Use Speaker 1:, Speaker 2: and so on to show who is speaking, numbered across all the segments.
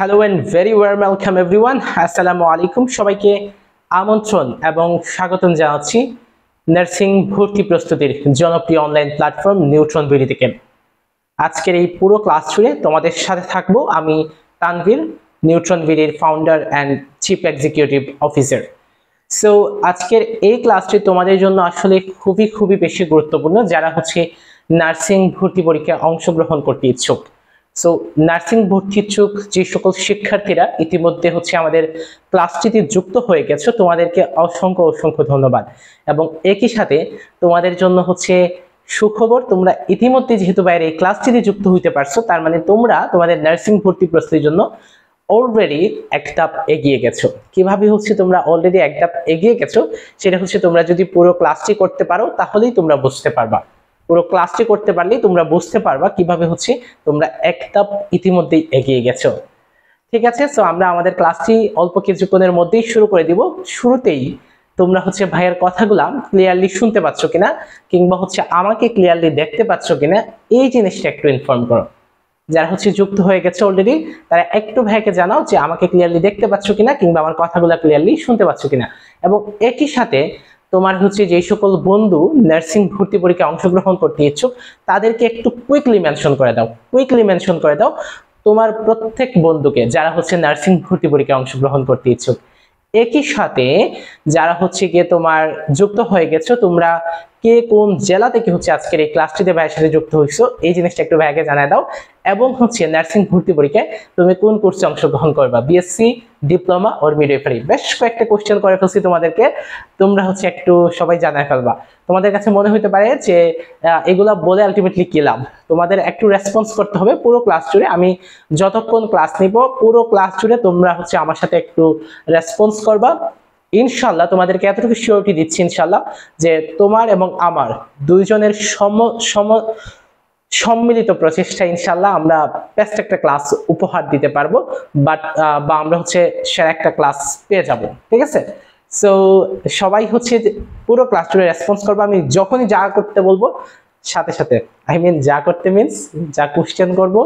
Speaker 1: Hello and very welcome everyone. আসসালামু আলাইকুম। সবাইকে আমন্ত্রণ এবং স্বাগতম জানাচ্ছি নার্সিং ভর্তি প্রস্তুতির জনপ্রিয় অনলাইন প্ল্যাটফর্ম নিউট্রন বিডি থেকে। আজকের এই পুরো ক্লাস জুড়ে তোমাদের সাথে থাকবো আমি তানভীর, নিউট্রন বিডির founder and chief executive officer. So আজকের এই ক্লাসটি তোমাদের জন্য আসলে খুবই বেশি গুরুত্বপূর্ণ যারা নার্সিং ভর্তি পরীক্ষায় অংশগ্রহণ করতে ইচ্ছুক। সো নার্সিং ভর্তি ইচ্ছুক যে সকল শিক্ষার্থীরা ইতিমধ্যে আমাদের ক্লাসটিতে যুক্ত হয়ে গেছো, তোমাদেরকে অসংখ্য ধন্যবাদ। এবং একই সাথে তোমাদের জন্য সুখবর, তোমরা ইতিমধ্যে যেহেতু বাইরে এই ক্লাসটিতে যুক্ত হইতে পারছো, তার মানে তোমরা তোমাদের নার্সিং ভর্তি প্রস্তুতির জন্য অলরেডি এক ধাপ এগিয়ে গেছো। কিভাবে তোমরা অলরেডি এক ধাপ এগিয়ে গেছো সেটা তোমরা যদি পুরো ক্লাসটি করতে পারো তাহলেই তোমরা বুঝতে পারবা। পুরো ক্লাসটি করতে পারলেই তোমরা বুঝতে পারবা কিভাবে তোমরা এক ধাপ ইতিমধ্যেই এগিয়ে গেছো। ঠিক আছে, সো আমরা আমাদের ক্লাসটি অল্প কিছুক্ষণের মধ্যেই শুরু করে দিব। শুরুতেই তোমরা ভাইয়ের কথাগুলা ক্লিয়ারলি শুনতে পাচ্ছ কিনা, কিংবা আমাকে ক্লিয়ারলি দেখতে পাচ্ছ কিনা, এই জিনিসটা একটু ইনফর্ম করো। যারা যুক্ত হয়ে গেছে অলরেডি তারা একটু ভাইকে জানাও যে আমাকে ক্লিয়ারলি দেখতে পাচ্ছ কিনা, কিংবা আমার কথাগুলো ক্লিয়ারলি শুনতে পাচ্ছ কিনা। এবং একই সাথে তোমার যে সকল বন্ধু নার্সিং ভর্তি পরীক্ষায় অংশগ্রহণ করতে ইচ্ছুক তাদেরকে একটু কুইকলি মেনশন করে দাও তোমার প্রত্যেক বন্ধুকে যারা নার্সিং ভর্তি পরীক্ষায় অংশগ্রহণ করতে ইচ্ছুক। একই সাথে যারা গিয়ে তোমার যুক্ত হয়ে গেছো, তোমরা কে কোন জেলা থেকে আজকের এই ক্লাসটিতে ভাইয়ের সাথে যুক্ত হইছো এই জিনিসটা একটু ভাইকে জানায় দাও। এবং নার্সিং ভর্তি পরীক্ষায় তুমি কোন কোর্সে অংশগ্রহণ করবা, বিএসসি, ডিপ্লোমা ওর মিডওয়াইফারি। বেশ কয়েকটা কোশ্চেন করে ফেলছি তোমাদেরকে, তোমরা একটু সবাই জানায় ফেলবা। তোমাদের কাছে মনে হতে পারে যে এগুলা বলে আলটিমেটলি কি লাভ, তোমাদের একটু রেসপন্স করতে হবে পুরো ক্লাস জুড়ে। আমি যতক্ষণ ক্লাস নিব পুরো ক্লাস জুড়ে তোমরা আমার সাথে একটু রেসপন্স করবা। ইনশাল্লাহ তোমাদেরকে এতটুকু সিওরিটি দিচ্ছি ইনশাল্লাহ যে তোমার এবং আমার দুইজনের সম্মিলিত প্রচেষ্টা ইনশাল্লাহ আমরা বেস্ট একটা ক্লাস উপহার দিতে পারবো, বা আমরা সেরা একটা ক্লাস পেয়ে যাব। ঠিক আছে, সো সবাই পুরো ক্লাস জুড়ে রেসপন্স করবো। আমি যখনই যা করতে বলবো সাথে সাথে, যা করতে মিনস যা কোশ্চেন করবো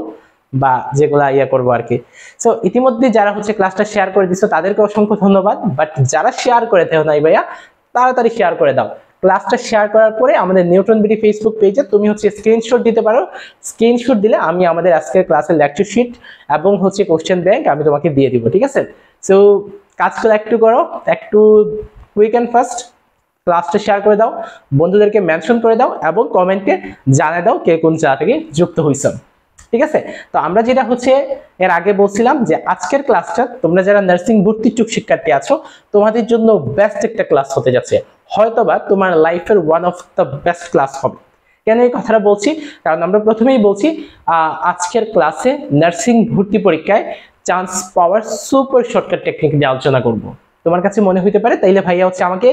Speaker 1: বা যেগুলা করবো আর কি। সো ইতিমধ্যে যারা ক্লাসটা শেয়ার করে দিচ্ছ তাদেরকে অসংখ্য ধন্যবাদ। বাট যারা শেয়ার করে দেও নাই ভাইয়া, তাড়াতাড়ি শেয়ার করে দাও। ক্লাসটা শেয়ার করার পরে আমাদের নিউট্রন বিডি ফেসবুক পেজে তুমি স্ক্রিনশট দিতে পারো। স্ক্রিনশট দিলে আমি আমাদের আজকের ক্লাসের লেকচার শিট এবং কোশ্চেন ব্যাংক আমি তোমাকে দিয়ে দিব। ঠিক আছে, সো কাজগুলো একটু করো, একটু কুইক অ্যান্ড ফাস্ট। ক্লাসটা শেয়ার করে দাও, বন্ধুদেরকে মেনশন করে দাও এবং কমেন্টে জানিয়ে দাও কে কোন জায়গা থেকে যুক্ত হইছো। ঠিক আছে, তো আমরা যেটা এর আগে বলছিলাম যে আজকের ক্লাসটা তোমরা যারা নার্সিং ভর্তি ইচ্ছুক শিক্ষার্থী আছো তোমাদের জন্য বেস্ট একটা ক্লাস হতে যাচ্ছে, হয়তোবা তোমার লাইফের one of the best class হবে। কেন এই কথাটা বলছি? কারণ আমরা প্রথমেই বলছি আজকের ক্লাসে নার্সিং ভর্তি পরীক্ষায় চান্স পাওয়ার সুপার শর্টকাট টেকনিক নিয়ে আলোচনা করব। তোমার কাছে মনে হইতে পারে তাইলে ভাইয়া আমাকে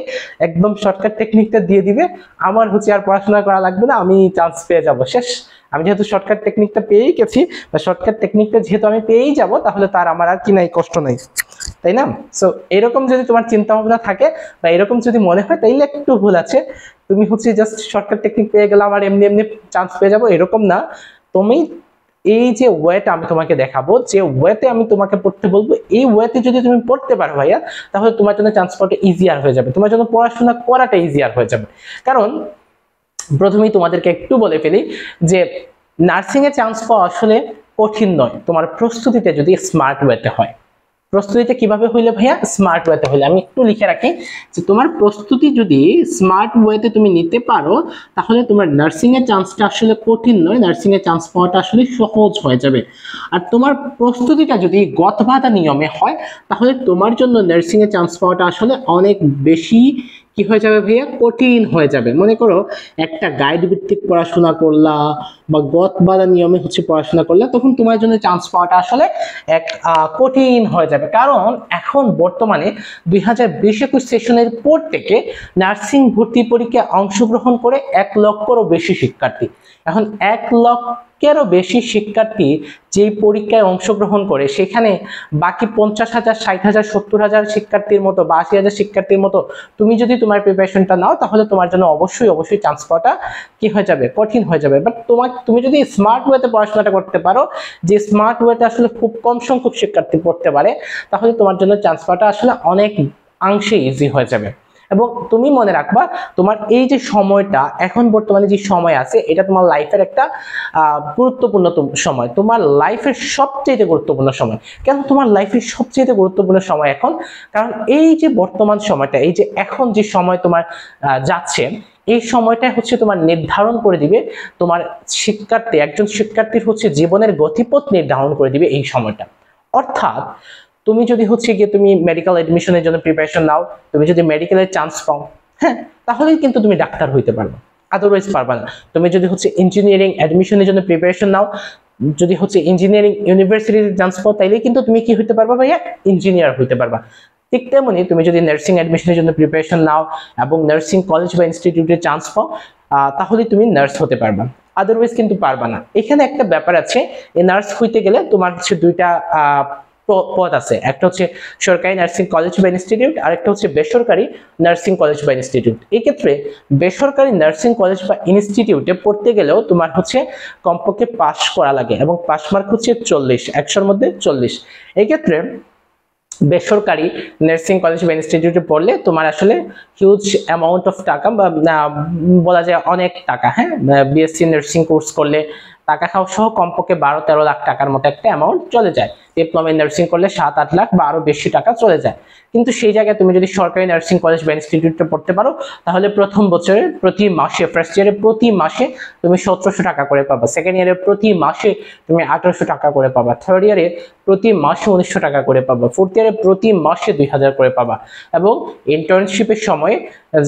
Speaker 1: একদম শর্টকাট টেকনিকটা দিয়ে দিবে, আমার আর পড়াশোনা করা লাগবে না, আমি চান্স পেয়ে যাব, শেষ। আমি যেহেতু শর্টকাট টেকনিকটা পেয়েই গেছি বা শর্টকাট টেকনিকটা যেহেতু আমি পেয়েই যাব, তাহলে তার আমার আর কি নাই, কষ্ট নাই, তাই না? সো এরকম যদি তোমার চিন্তা ভাবনা থাকে বা এরকম যদি মনে হয় তাইলে একটু ভুল আছে। তুমি জাস্ট শর্টকাট টেকনিক পেয়ে গেলাম আর এমনি চান্স পেয়ে যাবো, এরকম না। তুমি এই যে ওয়েটা আমি তোমাকে দেখাবো, যে ওয়েতে আমি তোমাকে পড়তে বলবো, এই ওয়েতে যদি তুমি পড়তে পারো ভাইয়া, তাহলে তোমার জন্য চান্স পাওয়াটা ইজিয়ার হয়ে যাবে, তোমার জন্য পড়াশোনা করাটা ইজিয়ার হয়ে যাবে। কারণ প্রথমেই তোমাদেরকে একটু বলে ফেলি যে নার্সিং এ চান্স পাওয়া আসলে কঠিন নয়, তোমার প্রস্তুতিতে যদি স্মার্ট ওয়েতে হয়। প্রস্তুতিতে কিভাবে হইলে ভাইয়া? স্মার্ট ওয়েতে হইলে। আমি একটু লিখে রাখি যে তোমার প্রস্তুতি যদি স্মার্ট ওয়েতে তুমি নিতে পারো তাহলে তোমার নার্সিং এর চান্সটা আসলে কঠিন নয়, নার্সিং এর চান্স পাওয়াটা আসলে সহজ হয়ে যাবে। আর তোমার প্রস্তুতিটা যদি গতবাধা নিয়মে হয় তাহলে তোমার জন্য নার্সিং এর চান্স পাওয়াটা আসলে অনেক বেশি কি হয়ে যাবে ভাইয়া? কঠিন হয়ে যাবে। মনে করো একটা গাইড ভিত্তিক পড়াশোনা করলা বা গতবাধা নিয়মে পড়াশোনা করলা, তখন তোমার জন্য চান্স পাওয়াটা আসলে এক কঠিন হয়ে যাবে। কারণ এখন বর্তমানে 2020-21 সেশনের পর থেকে নার্সিং ভর্তি পরীক্ষায় অংশগ্রহণ করে 1 লক্ষেরও বেশি শিক্ষার্থী। এখন 1 লক্ষ লাখেরও বেশি শিক্ষার্থী যেই পরীক্ষায় অংশগ্রহণ করে সেখানে বাকি 50,000, 60,000, 70,000 শিক্ষার্থীর মতো বা 80,000 শিক্ষার্থীর মতো তুমি যদি তোমার প্রিপারেশনটা নাও তাহলে তোমার জন্য অবশ্যই চান্স পাওয়াটা কি হয়ে যাবে, কঠিন হয়ে যাবে। বাট তুমি যদি স্মার্ট ওয়েতে পড়াশোনাটা করতে পারো, যে স্মার্ট ওয়েতে আসলে খুব কম সংখ্যক শিক্ষার্থী পড়তে পারে, তাহলে তোমার জন্য চান্স পাওয়াটা আসলে অনেক অংশে ইজি হয়ে যাবে। এবং তুমি মনে রাখবা তোমার এই যে সময়টা এখন বর্তমানে যে সময় আছে এটা তোমার লাইফের একটা গুরুত্বপূর্ণ সময়, তোমার লাইফের সবচেয়ে গুরুত্বপূর্ণ সময়। কেন তোমার লাইফের সবচেয়ে গুরুত্বপূর্ণ সময় এখন? কারণ এই যে বর্তমান সময়টা, এই যে এখন যে সময় তোমার যাচ্ছে, এই সময়টা হচ্ছে তোমার নির্ধারণ করে দিবে তোমার একজন শিক্ষার্থীর হচ্ছে জীবনের গতিপথ নির্ধারণ করে দিবে এই সময়টা। অর্থাৎ তুমি যদি হচ্ছে গিয়ে তুমি মেডিকেল এডমিশনের জন্য প্রিপারেশন নাও, তুমি যদি মেডিকেলের চান্স পাও, হ্যাঁ, তাহলেই কিন্তু তুমি ডাক্তার হইতে পারবে, আদারওয়াইজ পারবে না। তুমি যদি হচ্ছে ইঞ্জিনিয়ারিং এডমিশনের জন্য প্রিপারেশন নাও, যদি হচ্ছে ইঞ্জিনিয়ারিং ইউনিভার্সিটিতে চান্স পাও, তাইলে কিন্তু তুমি কি হইতে পারবা ভাইয়া, ইঞ্জিনিয়ার হইতে পারবা। ঠিক তেমনি তুমি যদি নার্সিং এডমিশনের জন্য প্রিপারেশন নাও এবং নার্সিং কলেজ বা ইনস্টিটিউটে চান্স পাও, তাহলে তুমি নার্স হতে পারবা, আদারওয়াইজ কিন্তু পারবা না। এখানে একটা ব্যাপার আছে, এই নার্স হইতে গেলে তোমার হচ্ছে দুইটা পদ আছে, একটা হচ্ছে সরকারি নার্সিং কলেজ বা ইনস্টিটিউট, আর একটা হচ্ছে বেসরকারি নার্সিং কলেজ বা ইনস্টিটিউট। এই ক্ষেত্রে বেসরকারি নার্সিং কলেজ বা ইনস্টিটিউটে পড়তে গেলেও তোমার হচ্ছে কমপক্ষে পাস করা লাগে এবং পাস মার্ক হচ্ছে 40, 100-র মধ্যে 40। এই ক্ষেত্রে বেসরকারি নার্সিং কলেজ বা ইনস্টিটিউটে পড়লে তোমার আসলে হিউজ অ্যামাউন্ট অফ টাকা বা বলা যায় অনেক টাকা, হ্যাঁ, বিএসসি নার্সিং কোর্স করলে টাকা খাওয়া সহ কমপক্ষে 12-13 লাখ টাকার মতো একটা অ্যামাউন্ট চলে যায়। ডিপ্লোমা নার্সিং করলে 7-8 লাখ বা আরো বেশি টাকা চলে যায়। কিন্তু সেই জায়গায় তুমি যদি সরকারি নার্সিং কলেজ বা ইনস্টিটিউটে পড়তে পারো, তাহলে প্রথম বছরে প্রতি মাসে, ফার্স্ট ইয়ারে প্রতি মাসে তুমি 1700 টাকা করে পাবা, সেকেন্ড ইয়ারে প্রতি মাসে তুমি 1800 টাকা করে পাবা, থার্ড ইয়ারে প্রতি মাসে 1900 টাকা করে পাবা, ফোর্থ ইয়ারে প্রতি মাসে 2000 করে পাবা। এবং ইন্টার্নশিপের সময়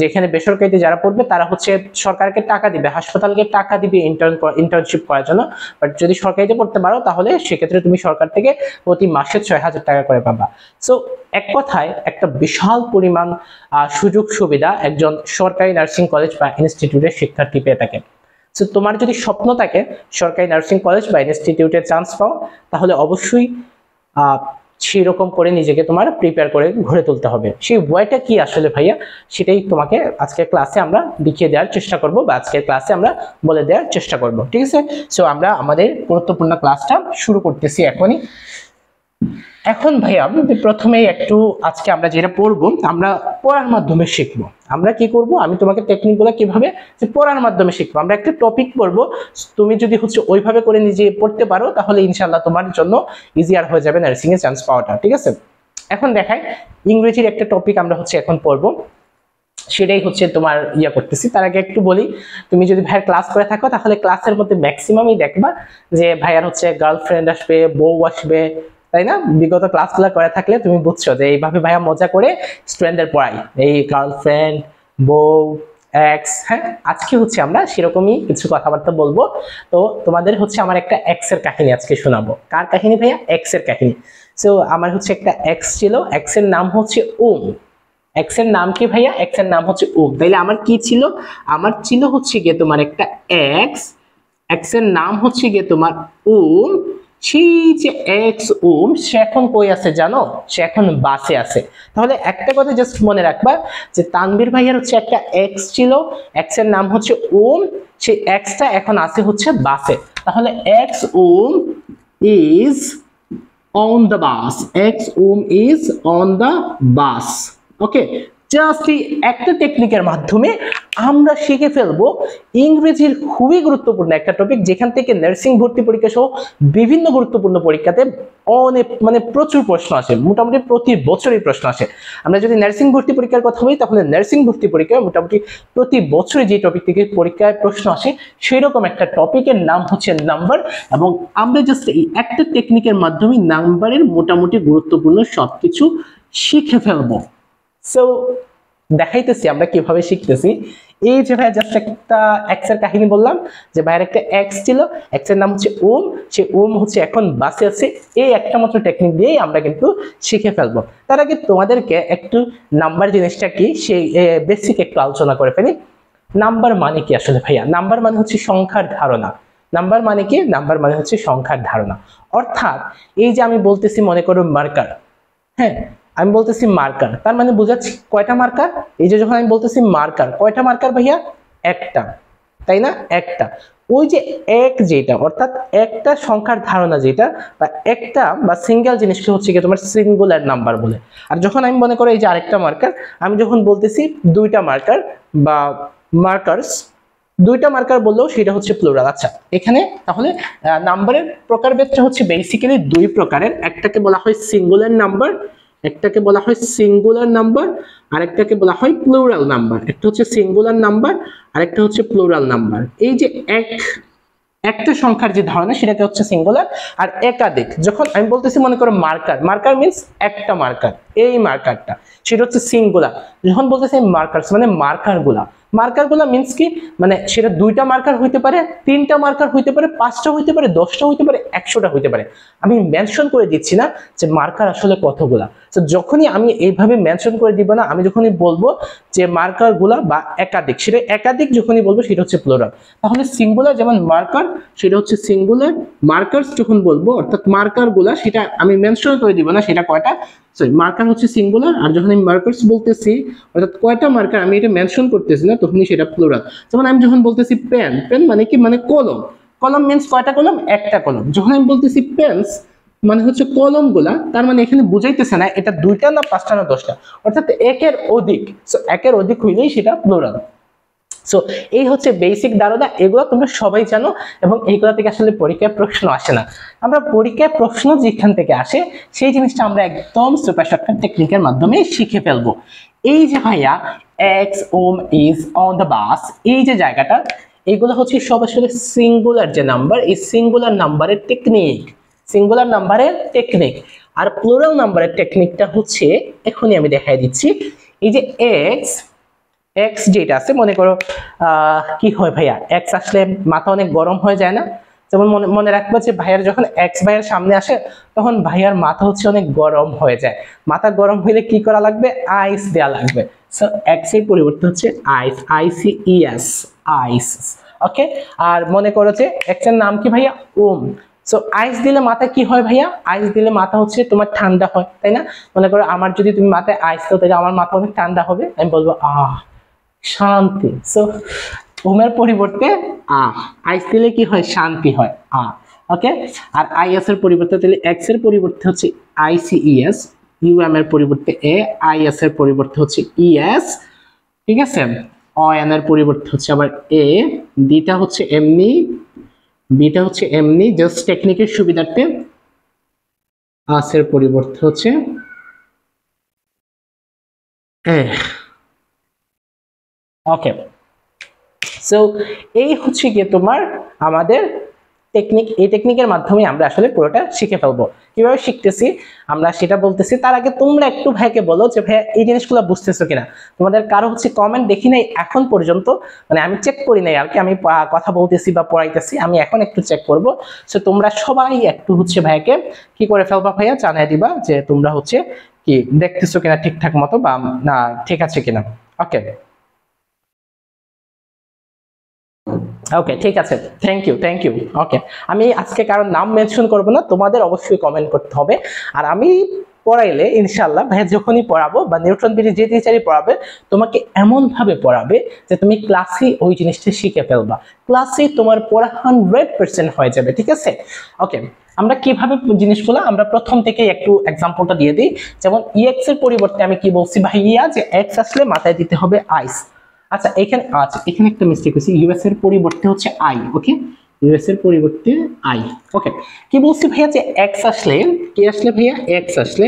Speaker 1: যেখানে বেসরকারিতে যারা পড়বে তারা হচ্ছে সরকারকে টাকা দিবে, হাসপাতালকে টাকা দিবে ইন্টার্নশিপ করার জন্য। বাট যদি সরকারিতে পড়তে পারো তাহলে সেক্ষেত্রে তুমি সরকার থেকে প্রতি মাসে 6000 টাকা করে পাবা। সো এক কথায় একটা বিশাল পরিমাণ সুযোগ সুবিধা একজন সরকারি নার্সিং কলেজ বা ইনস্টিটিউটের শিক্ষার্থী পেয়ে থাকে। সো তোমার যদি স্বপ্ন থাকে সরকারি নার্সিং কলেজ বা ইনস্টিটিউটে চান্স পাও, তাহলে অবশ্যই সেরকম করে নিজেকে তোমার প্রিপেয়ার করে গড়ে তুলতে হবে। সেই ওয়েটা কি আসলে ভাইয়া, সেটাই তোমাকে আজকের ক্লাসে আমরা দেখিয়ে দেওয়ার চেষ্টা করব বা আজকের ক্লাসে আমরা বলে দেওয়ার চেষ্টা করব, ঠিক আছে? সো আমরা আমাদের গুরুত্বপূর্ণ ক্লাসটা শুরু করতেছি এখনই। এখন ভাইয়া প্রথমেই একটু আজকে আমরা যেটা পড়বো, আমরা পড়ার মাধ্যমে শিখবো। আমরা কি করব, আমি তোমাকে টেকনিকগুলো কিভাবে পড়ার মাধ্যমে শিখবো। আমরা একটা টপিক পড়বো, তুমি যদি হচ্ছে ওইভাবে করে নিজে পড়তে পারো তাহলে ইনশাআল্লাহ তোমার জন্য ইজিয়ার হয়ে যাবে নার্সিং এর চান্স পাওয়াটা, ঠিক আছে? এখন দেখাই ইংরেজির একটা টপিক আমরা হচ্ছে এখন পড়বো, সেটাই হচ্ছে তোমার করতেছি। তার আগে একটু বলি, তুমি যদি ভাইয়ের ক্লাস করে থাকো তাহলে ক্লাসের মধ্যে ম্যাক্সিমামই দেখবা যে ভাইয়ার হচ্ছে গার্লফ্রেন্ড আসবে, বউ আসবে, তাই না? বিগত ক্লাসগুলো করে থাকলে তুমি বুঝছো যে এইভাবে ভাইয়া মজা করে স্টুডেন্টদের পড়াই, এই গার্লফ্রেন্ড, বউ, এক্স। হ্যাঁ, আজকে হচ্ছে আমরা সেরকমই কিছু কথাবার্তা বলবো। তো তোমাদের হচ্ছে আমার একটা এক্স এর কাহিনী আজকে শোনাবো। কার কাহিনী ভাইয়া? এক্স এর কাহিনী। সো আমার হচ্ছে একটা এক্স ছিল, এক্স এর নাম হচ্ছে ওম। এক্স এর নাম কি ভাইয়া? এক্স এর নাম হচ্ছে ওম। তাইলে আমার কি ছিল? আমার ছিল হচ্ছে গিয়ে তোমার একটা এক্স, এক্স এর নাম হচ্ছে গিয়ে তোমার ওম। সেই যে এক্স ওম, সে এখন কই আছে জানো? সে এখন বাসে আছে। তাহলে একটা কথা জাস্ট মনে রাখবা যে তানভীর ভাইয়ার হচ্ছে একটা এক্স ছিল, এক্স এর নাম হচ্ছে ওম, সেই এক্সটা এখন আছে হচ্ছে বাসে। তাহলে এক্স ওম is on the bus, x ওম is on the bus. Okay, just এই একটা টেকনিকের মাধ্যমে আমরা শিখে ফেলবো ইংরেজির খুবই গুরুত্বপূর্ণ একটা টপিক, যেখান থেকে নার্সিং ভর্তি পরীক্ষা সহ বিভিন্ন গুরুত্বপূর্ণ পরীক্ষাতে অনেক প্রচুর প্রশ্ন আসে, মোটামুটি প্রতি বছরই প্রশ্ন আসে। আমরা যদি নার্সিং ভর্তি পরীক্ষার কথা বলি তাহলে নার্সিং ভর্তি পরীক্ষায় মোটামুটি প্রতি বছরই যে টপিক থেকে পরীক্ষায় প্রশ্ন আসে সেই রকম একটা টপিকের নাম হচ্ছে নাম্বার। এবং আমরা জাস্ট এই একটা টেকনিকের মাধ্যমে নাম্বারের মোটামুটি গুরুত্বপূর্ণ সবকিছু শিখে ফেলবো। সো দেখাইতেছি আমরা কিভাবে শিখতেছি। এই যে ভাই জাস্ট একটা এক্স এর কাহিনী বললাম যে ভাইয়ের একটা এক্স ছিল, এক্স এর নাম হচ্ছে ওম, সে ওম হচ্ছে এখন বাসে আছে। এই একটা মাত্র টেকনিক দিয়েই আমরা কিন্তু শিখে ফেলবো। তার আগে তোমাদেরকে একটু নাম্বার জিনিসটা কি সেই বেসিক একটু আলোচনা করে ফেলি। নাম্বার মানে কি আসলে ভাইয়া? নাম্বার মানে হচ্ছে সংখ্যার ধারণা। নাম্বার মানে কি? নাম্বার মানে হচ্ছে সংখ্যার ধারণা। অর্থাৎ এই যে আমি বলতেছি মনে করো মার্কার, হ্যাঁ আমি বলতেছি মার্কার, তার মানে বুঝাচ্ছি কয়টা মার্কার? এই যে যখন আমি বলতেছি মার্কার, কয়টা মার্কার ভাইয়া? একটা, তাই না? একটা। ওই যে এক যেটা, অর্থাৎ একটা সংখ্যার ধারণা যেটা, বা একটা বা সিঙ্গেল জিনিসটা হচ্ছে কি তোমার সিঙ্গুলার নাম্বার বলে। আর যখন আমি মনে করো এই যে আরেকটা মার্কার, আমি যখন বলতেছি দুইটা মার্কার বা মার্কার্স, দুইটা মার্কার বললেও সেটা হচ্ছে প্লুরাল। আচ্ছা এখানে তাহলে নাম্বারের প্রকারভেদটা হচ্ছে বেসিক্যালি দুই প্রকারের, একটাকে বলা হয় সিঙ্গুলার নাম্বার, একটাকে বলা হয় সিঙ্গুলার নাম্বার, আর একটাকে বলা হয় প্লুরাল নাম্বার। একটা হচ্ছে সিঙ্গুলার নাম্বার আর একটা হচ্ছে প্লুরাল নাম্বার। এই যে একটা সংখ্যার যে ধারণা সেটাকে হচ্ছে সিঙ্গুলার, আর একাধিক যখন আমি বলতেছি মনে করো মার্কার, মার্কার মিন্স একটা মার্কার, এই মার্কারটা সেটা হচ্ছে সিঙ্গুলার। যখন বলতেছি মার্কারস মানে মার্কারগুলা, মার্কারগুলা মিন্স কি? মানে সেটা দুইটা মার্কার হইতে পারে, তিনটা মার্কার হইতে পারে, পাঁচটা হইতে পারে, 10টা হইতে পারে, 100টা হইতে পারে। আমি মেনশন করে দিচ্ছি না যে মার্কার আসলে কতগুলা। তো যখনই আমি এইভাবে মেনশন করে দিব না, আমি যখনই বলবো যে মার্কারগুলা বা একাধিক, সেটা একাধিক যখনই বলবো সেটা হচ্ছে প্লুরাল। তাহলে সিঙ্গুলার যেমন মার্কার সেটা হচ্ছে সিঙ্গুলার, মার্কারস যখন বলবো অর্থাৎ মার্কারগুলা সেটা আমি মেনশন করে দিব না সেটা কয়টা, সরি মার্কার হচ্ছে সিঙ্গুলার, আর যখন আমি মার্কারস বলতেছি অর্থাৎ কয়টা মার্কার আমি এটা মেনশন করতেছি না তখনই সেটা প্লুরাল। যেমন আমি যখন বলতেছি পেন, পেন মানে কি? মানে কলম, কলম মিন্স কয়টা কলম? একটা কলম। যখন আমি বলতেছি পেন্স মানে হচ্ছে কলমগুলা, তার মানে এখানে বুঝাইতেছে না এটা দুইটা না পাঁচটা না 10টা, অর্থাৎ একের অধিক। সো একের অধিক হইলেই সেটা প্লুরাল। সো এই হচ্ছে বেসিক ধারণা, এগুলো তোমরা সবাই জানো এবং এইগুলো থেকে আসলে পরীক্ষায় প্রশ্ন আসে না। আমরা পরীক্ষায় প্রশ্ন যেখান থেকে আসে সেই জিনিসটা আমরা একদম সুপার শর্টকাট টেকনিকের মাধ্যমে শিখে ফেলবো। এই যে ভাইয়া এক্স ওম ইজ অন দ্য বাস, এই যে জায়গাটা, এইগুলো হচ্ছে সব আসলে সিঙ্গুলার যে নাম্বার, এই সিঙ্গুলার নাম্বারের টেকনিক, সিঙ্গুলার নাম্বারের টেকনিক। আর প্লুরাল নাম্বারের টেকনিকটা হচ্ছে এখনই আমি দেখাই দিচ্ছি। এই যে এক্স, এক্স যেটা আছে মনে করো কি হয় ভাইয়া, এক্স আসলে মাথা অনেক গরম হয়ে যায় না? যেমন মনে মনে রাখবো যে ভাইয়ার যখন এক্স ভাইয়ার সামনে আসে তখন ভাইয়ার মাথা হচ্ছে অনেক গরম হয়ে যায়। মাথা গরম হইলে কি করা লাগবে? আইস দেয়া লাগবে। সো এক্স এর পরিবর্তে হচ্ছে আইস, আইসিইএস, আইস। ওকে, আর মনে করো যে এক্স এর নাম কি ভাইয়া? ওম। সো আইস দিলে মাথা কি হয় ভাইয়া? আইস দিলে মাথা হচ্ছে তোমার ঠান্ডা হয়, তাই না? মনে করো আমার যদি তুমি মাথায় আইস দাও তাহলে আমার মাথা অনেক ঠান্ডা হবে, আমি বলবো আহ শান্তি। সো ওমের পরিবর্তে আইস দিলে কি হয়? শান্তি হয়, ওকে। আর আইএস এর পরিবর্তে তাহলে এক্স এর পরিবর্তে হচ্ছে আইসিইএস, ইউএম এর পরিবর্তে এ, আইএস এর পরিবর্তে হচ্ছে ইএস, ঠিক আছে। অএন এর পরিবর্তে হচ্ছে আবার এ, ডিটা হচ্ছে এমনি, বিটা হচ্ছে এমনি, জাস্ট টেকনিকের সুবিধার্থে। আস এর পরিবর্তে হচ্ছে এ। ওকে, সো এই হচ্ছে গিয়ে তোমার আমাদের টেকনিক। এই টেকনিকের মাধ্যমে আমরা আসলে পুরোটা শিখে ফেলবো। কিভাবে শিখতেছি আমরা সেটা বলতেছি, তার আগে তোমরা একটু ভাইকে বলো যে ভাইয়া এই জিনিসগুলো বুঝতেছো কিনা। তোমাদের কারো হচ্ছে কমেন্ট দেখি নাই এখন পর্যন্ত, মানে আমি চেক করি নাই আর কি, আমি কথা বলতেছি বা পড়াইতেছি, আমি এখন একটু চেক করব। সো তোমরা সবাই একটু হচ্ছে ভাইকে কি করে ফেলবা ভাইয়া, জানাই দিবা যে তোমরা হচ্ছে কি দেখতেছো কিনা ঠিকঠাক মতো, বা না ঠিক আছে কিনা। ওকে ওকে, ঠিক আছে, থ্যাংক ইউ থ্যাংক ইউ। ওকে, আমি আজকে কারোর নাম মেনশন করব না, তোমাদের অবশ্যই কমেন্ট করতে হবে। আর আমি পড়াইলে ইনশাল্লাহ ভাইয়া যখনই পড়াবো বা নিউটন বিডি যে টিচারই পড়াবে তোমাকে এমন ভাবে পড়াবে যে তুমি ক্লাসে ওই জিনিসটা শিখে ফেলবা, ক্লাসে তোমার পড়া 100% হয়ে যাবে, ঠিক আছে। ওকে, আমরা কিভাবে জিনিসগুলো আমরা প্রথম থেকে একটু এক্সাম্পলটা দিয়ে দিই। যেমন ইএক্স এর পরিবর্তে আমি কি বলছি ভাইয়া, যে এক্স আসলে মাথায় দিতে হবে আইস। আচ্ছা এখানে একটা মিস্টেক হয়েছে, ইউএস এর পরিবর্তে হচ্ছে আই। ওকে, ইউএস এর পরিবর্তে আই। ওকে, কি বলছি ভাইয়া, যে এক্স আসলে কি আসলে ভাইয়া, এক্স আসলে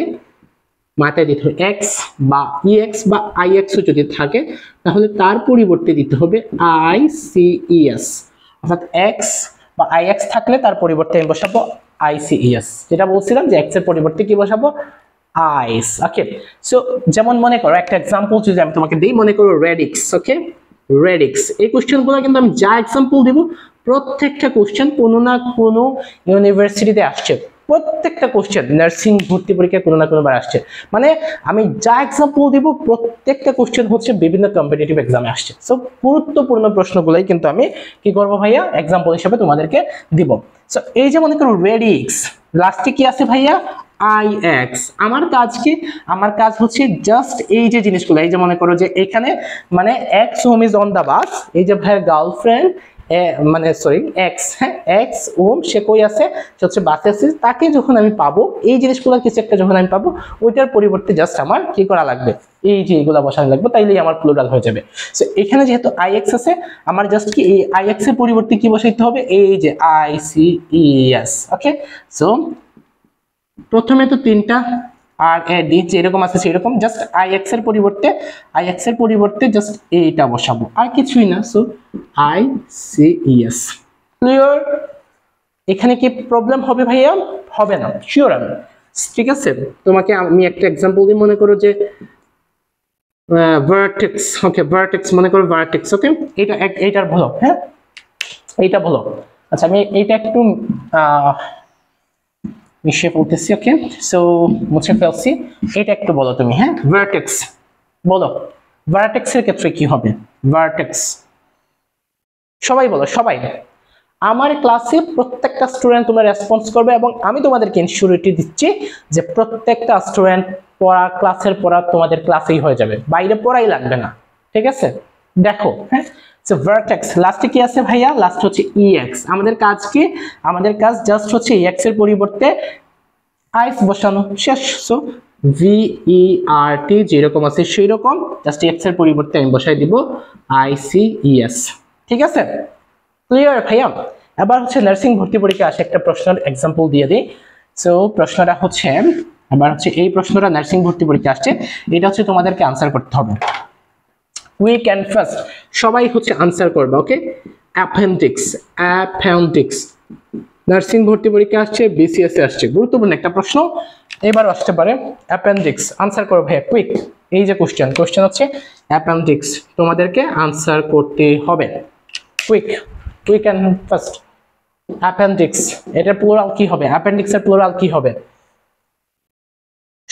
Speaker 1: মাথায় দিতে হবে এক্স, বা ইএক্স বা আইএক্স যদি থাকে তাহলে তার পরিবর্তে দিতে হবে আইসিইএস। অর্থাৎ এক্স বা আইএক্স থাকলে তার পরিবর্তে আমি বসাবো আইসিইএস। যেটা বলছিলাম যে এক্স এর পরিবর্তে কি বসাবো? আইস। ওকে, সো যেমন মনে করো একটা এক্সাম্পল যদি আমি তোমাকে দিই, মনে করো রেডিক্স। ওকে, রেডিক্স, এই কোশ্চেনগুলো কিন্তু আমি যা এক্সাম্পল দিব প্রত্যেকটা কোশ্চেন কোনো না কোনো ইউনিভার্সিটিতে আসছে, প্রত্যেকটা কোশ্চেন নার্সিং ভর্তি পরীক্ষায় কোনো না কোনোবার আসছে। মানে আমি যা এক্সাম্পল দিব প্রত্যেকটা কোশ্চেন হচ্ছে বিভিন্ন কম্পিটিটিভ এক্সামে আসছে। সো গুরুত্বপূর্ণ প্রশ্নগুলোই কিন্তু আমি কি করব ভাইয়া এক্সাম্পল হিসেবে তোমাদেরকে দিব। সো এই যে মনে করো রেডিক্স, লাস্টে কি আছে ভাইয়া IX। আমার কাজ কি, আমার কাজ হচ্ছে জাস্ট এই যে জিনিসগুলো, এই যে মনে করো যে এখানে মানে X ওম ইজ অন দা বাস, এই যে ভাইয়া গার্লফ্রেন্ড মানে সরি এক্স, হ্যাঁ এক্স ওম সে কই আছে, সে হচ্ছে বাসে আছে, তাকে যখন আমি পাবো এই জিনিসগুলোর কিছু একটা যখন আমি পাবো ওইটার পরিবর্তে জাস্ট আমার কি করা লাগবে, এই যে এগুলা বসানো লাগবে, তাইলেই আমার প্লুরাল হয়ে যাবে। সো এখানে যেহেতু IX আছে আমার জাস্ট কি এই IX এর পরিবর্তে কি বসাইতে হবে, এই যে ICES। ওকে, সো প্রথমে তো তিনটা আর ডি যেরকম আছে সেরকম, জাস্ট IX এর পরিবর্তে জাস্ট এইটা বসাবো, আর কিছুই না। So ICES। ক্লিয়ার? এখানে কি প্রবলেম হবে ভাইয়া? হবে না, শিওর আমি। ঠিক আছে, তোমাকে আমি একটা এক্সাম্পল দিই। মনে করো যে ভার্টেক্স, ওকে ভার্টেক্স, মনে করো ভার্টেক্স, ওকে এইটার বলো, হ্যাঁ এইটা বলো। আচ্ছা আমি এইটা একটু মিশিয়ে পড়তেছি। ওকে, সো মুছে ফেলছি, এটা একটু বলো তুমি, হ্যাঁ ভার্টেক্স বলো, ভার্টেক্সের ক্ষেত্রে কি হবে? ভার্টেক্স সবাই বলো, সবাই। আমার ক্লাসে প্রত্যেকটা স্টুডেন্ট তোমরা রেসপন্স করবে এবং আমি তোমাদেরকে ইনসিউরিটি দিচ্ছি যে প্রত্যেকটা স্টুডেন্ট পড়া ক্লাসের পড়া তোমাদের ক্লাসেই হয়ে যাবে, বাইরে পড়াই লাগবে না। ঠিক আছে, দেখো, হ্যাঁ সো ভার্টেক্স লাস্টে কি আছে ভাইয়া? লাস্ট হচ্ছে EX। আমাদের কাজ কি? আমাদের কাজ জাস্ট হচ্ছে EX এর পরিবর্তে আইস বসানো, শেষ। সো VERT যেরকম আছে সেই রকম, জাস্ট EX এর পরিবর্তে আমি বসাই দিব ICES। ঠিক আছে, ক্লিয়ার ভাইয়া? এবার হচ্ছে নার্সিং ভর্তি পরীক্ষা আসে একটা প্রশ্নের এক্সাম্পল দিয়ে দিই। সো প্রশ্নটা হচ্ছে, এবার হচ্ছে এই প্রশ্নটা নার্সিং ভর্তি পরীক্ষা আসছে, এটা হচ্ছে তোমাদেরকে আনসার করতে হবে। উইক অ্যান্ড ফার্স্ট সবাই হচ্ছে আনসার করবে। ওকে, অ্যাপেন্ডিক্স, নার্সিং ভর্তি পরীক্ষা আসছে, BCS এ আসছে, গুরুত্বপূর্ণ একটা প্রশ্ন, এবারও আসতে পারে। অ্যাপেন্ডিক্স আনসার করো ভাইয়া কুইক। এই যে কোশ্চেন হচ্ছে অ্যাপেন্ডিক্স, তোমাদেরকে আনসার করতে হবে কুইক অ্যান্ড ফার্স্ট। অ্যাপেন্ডিক্স এটার প্লুরাল কি হবে? অ্যাপেন্ডিক্সের প্লুরাল কি হবে?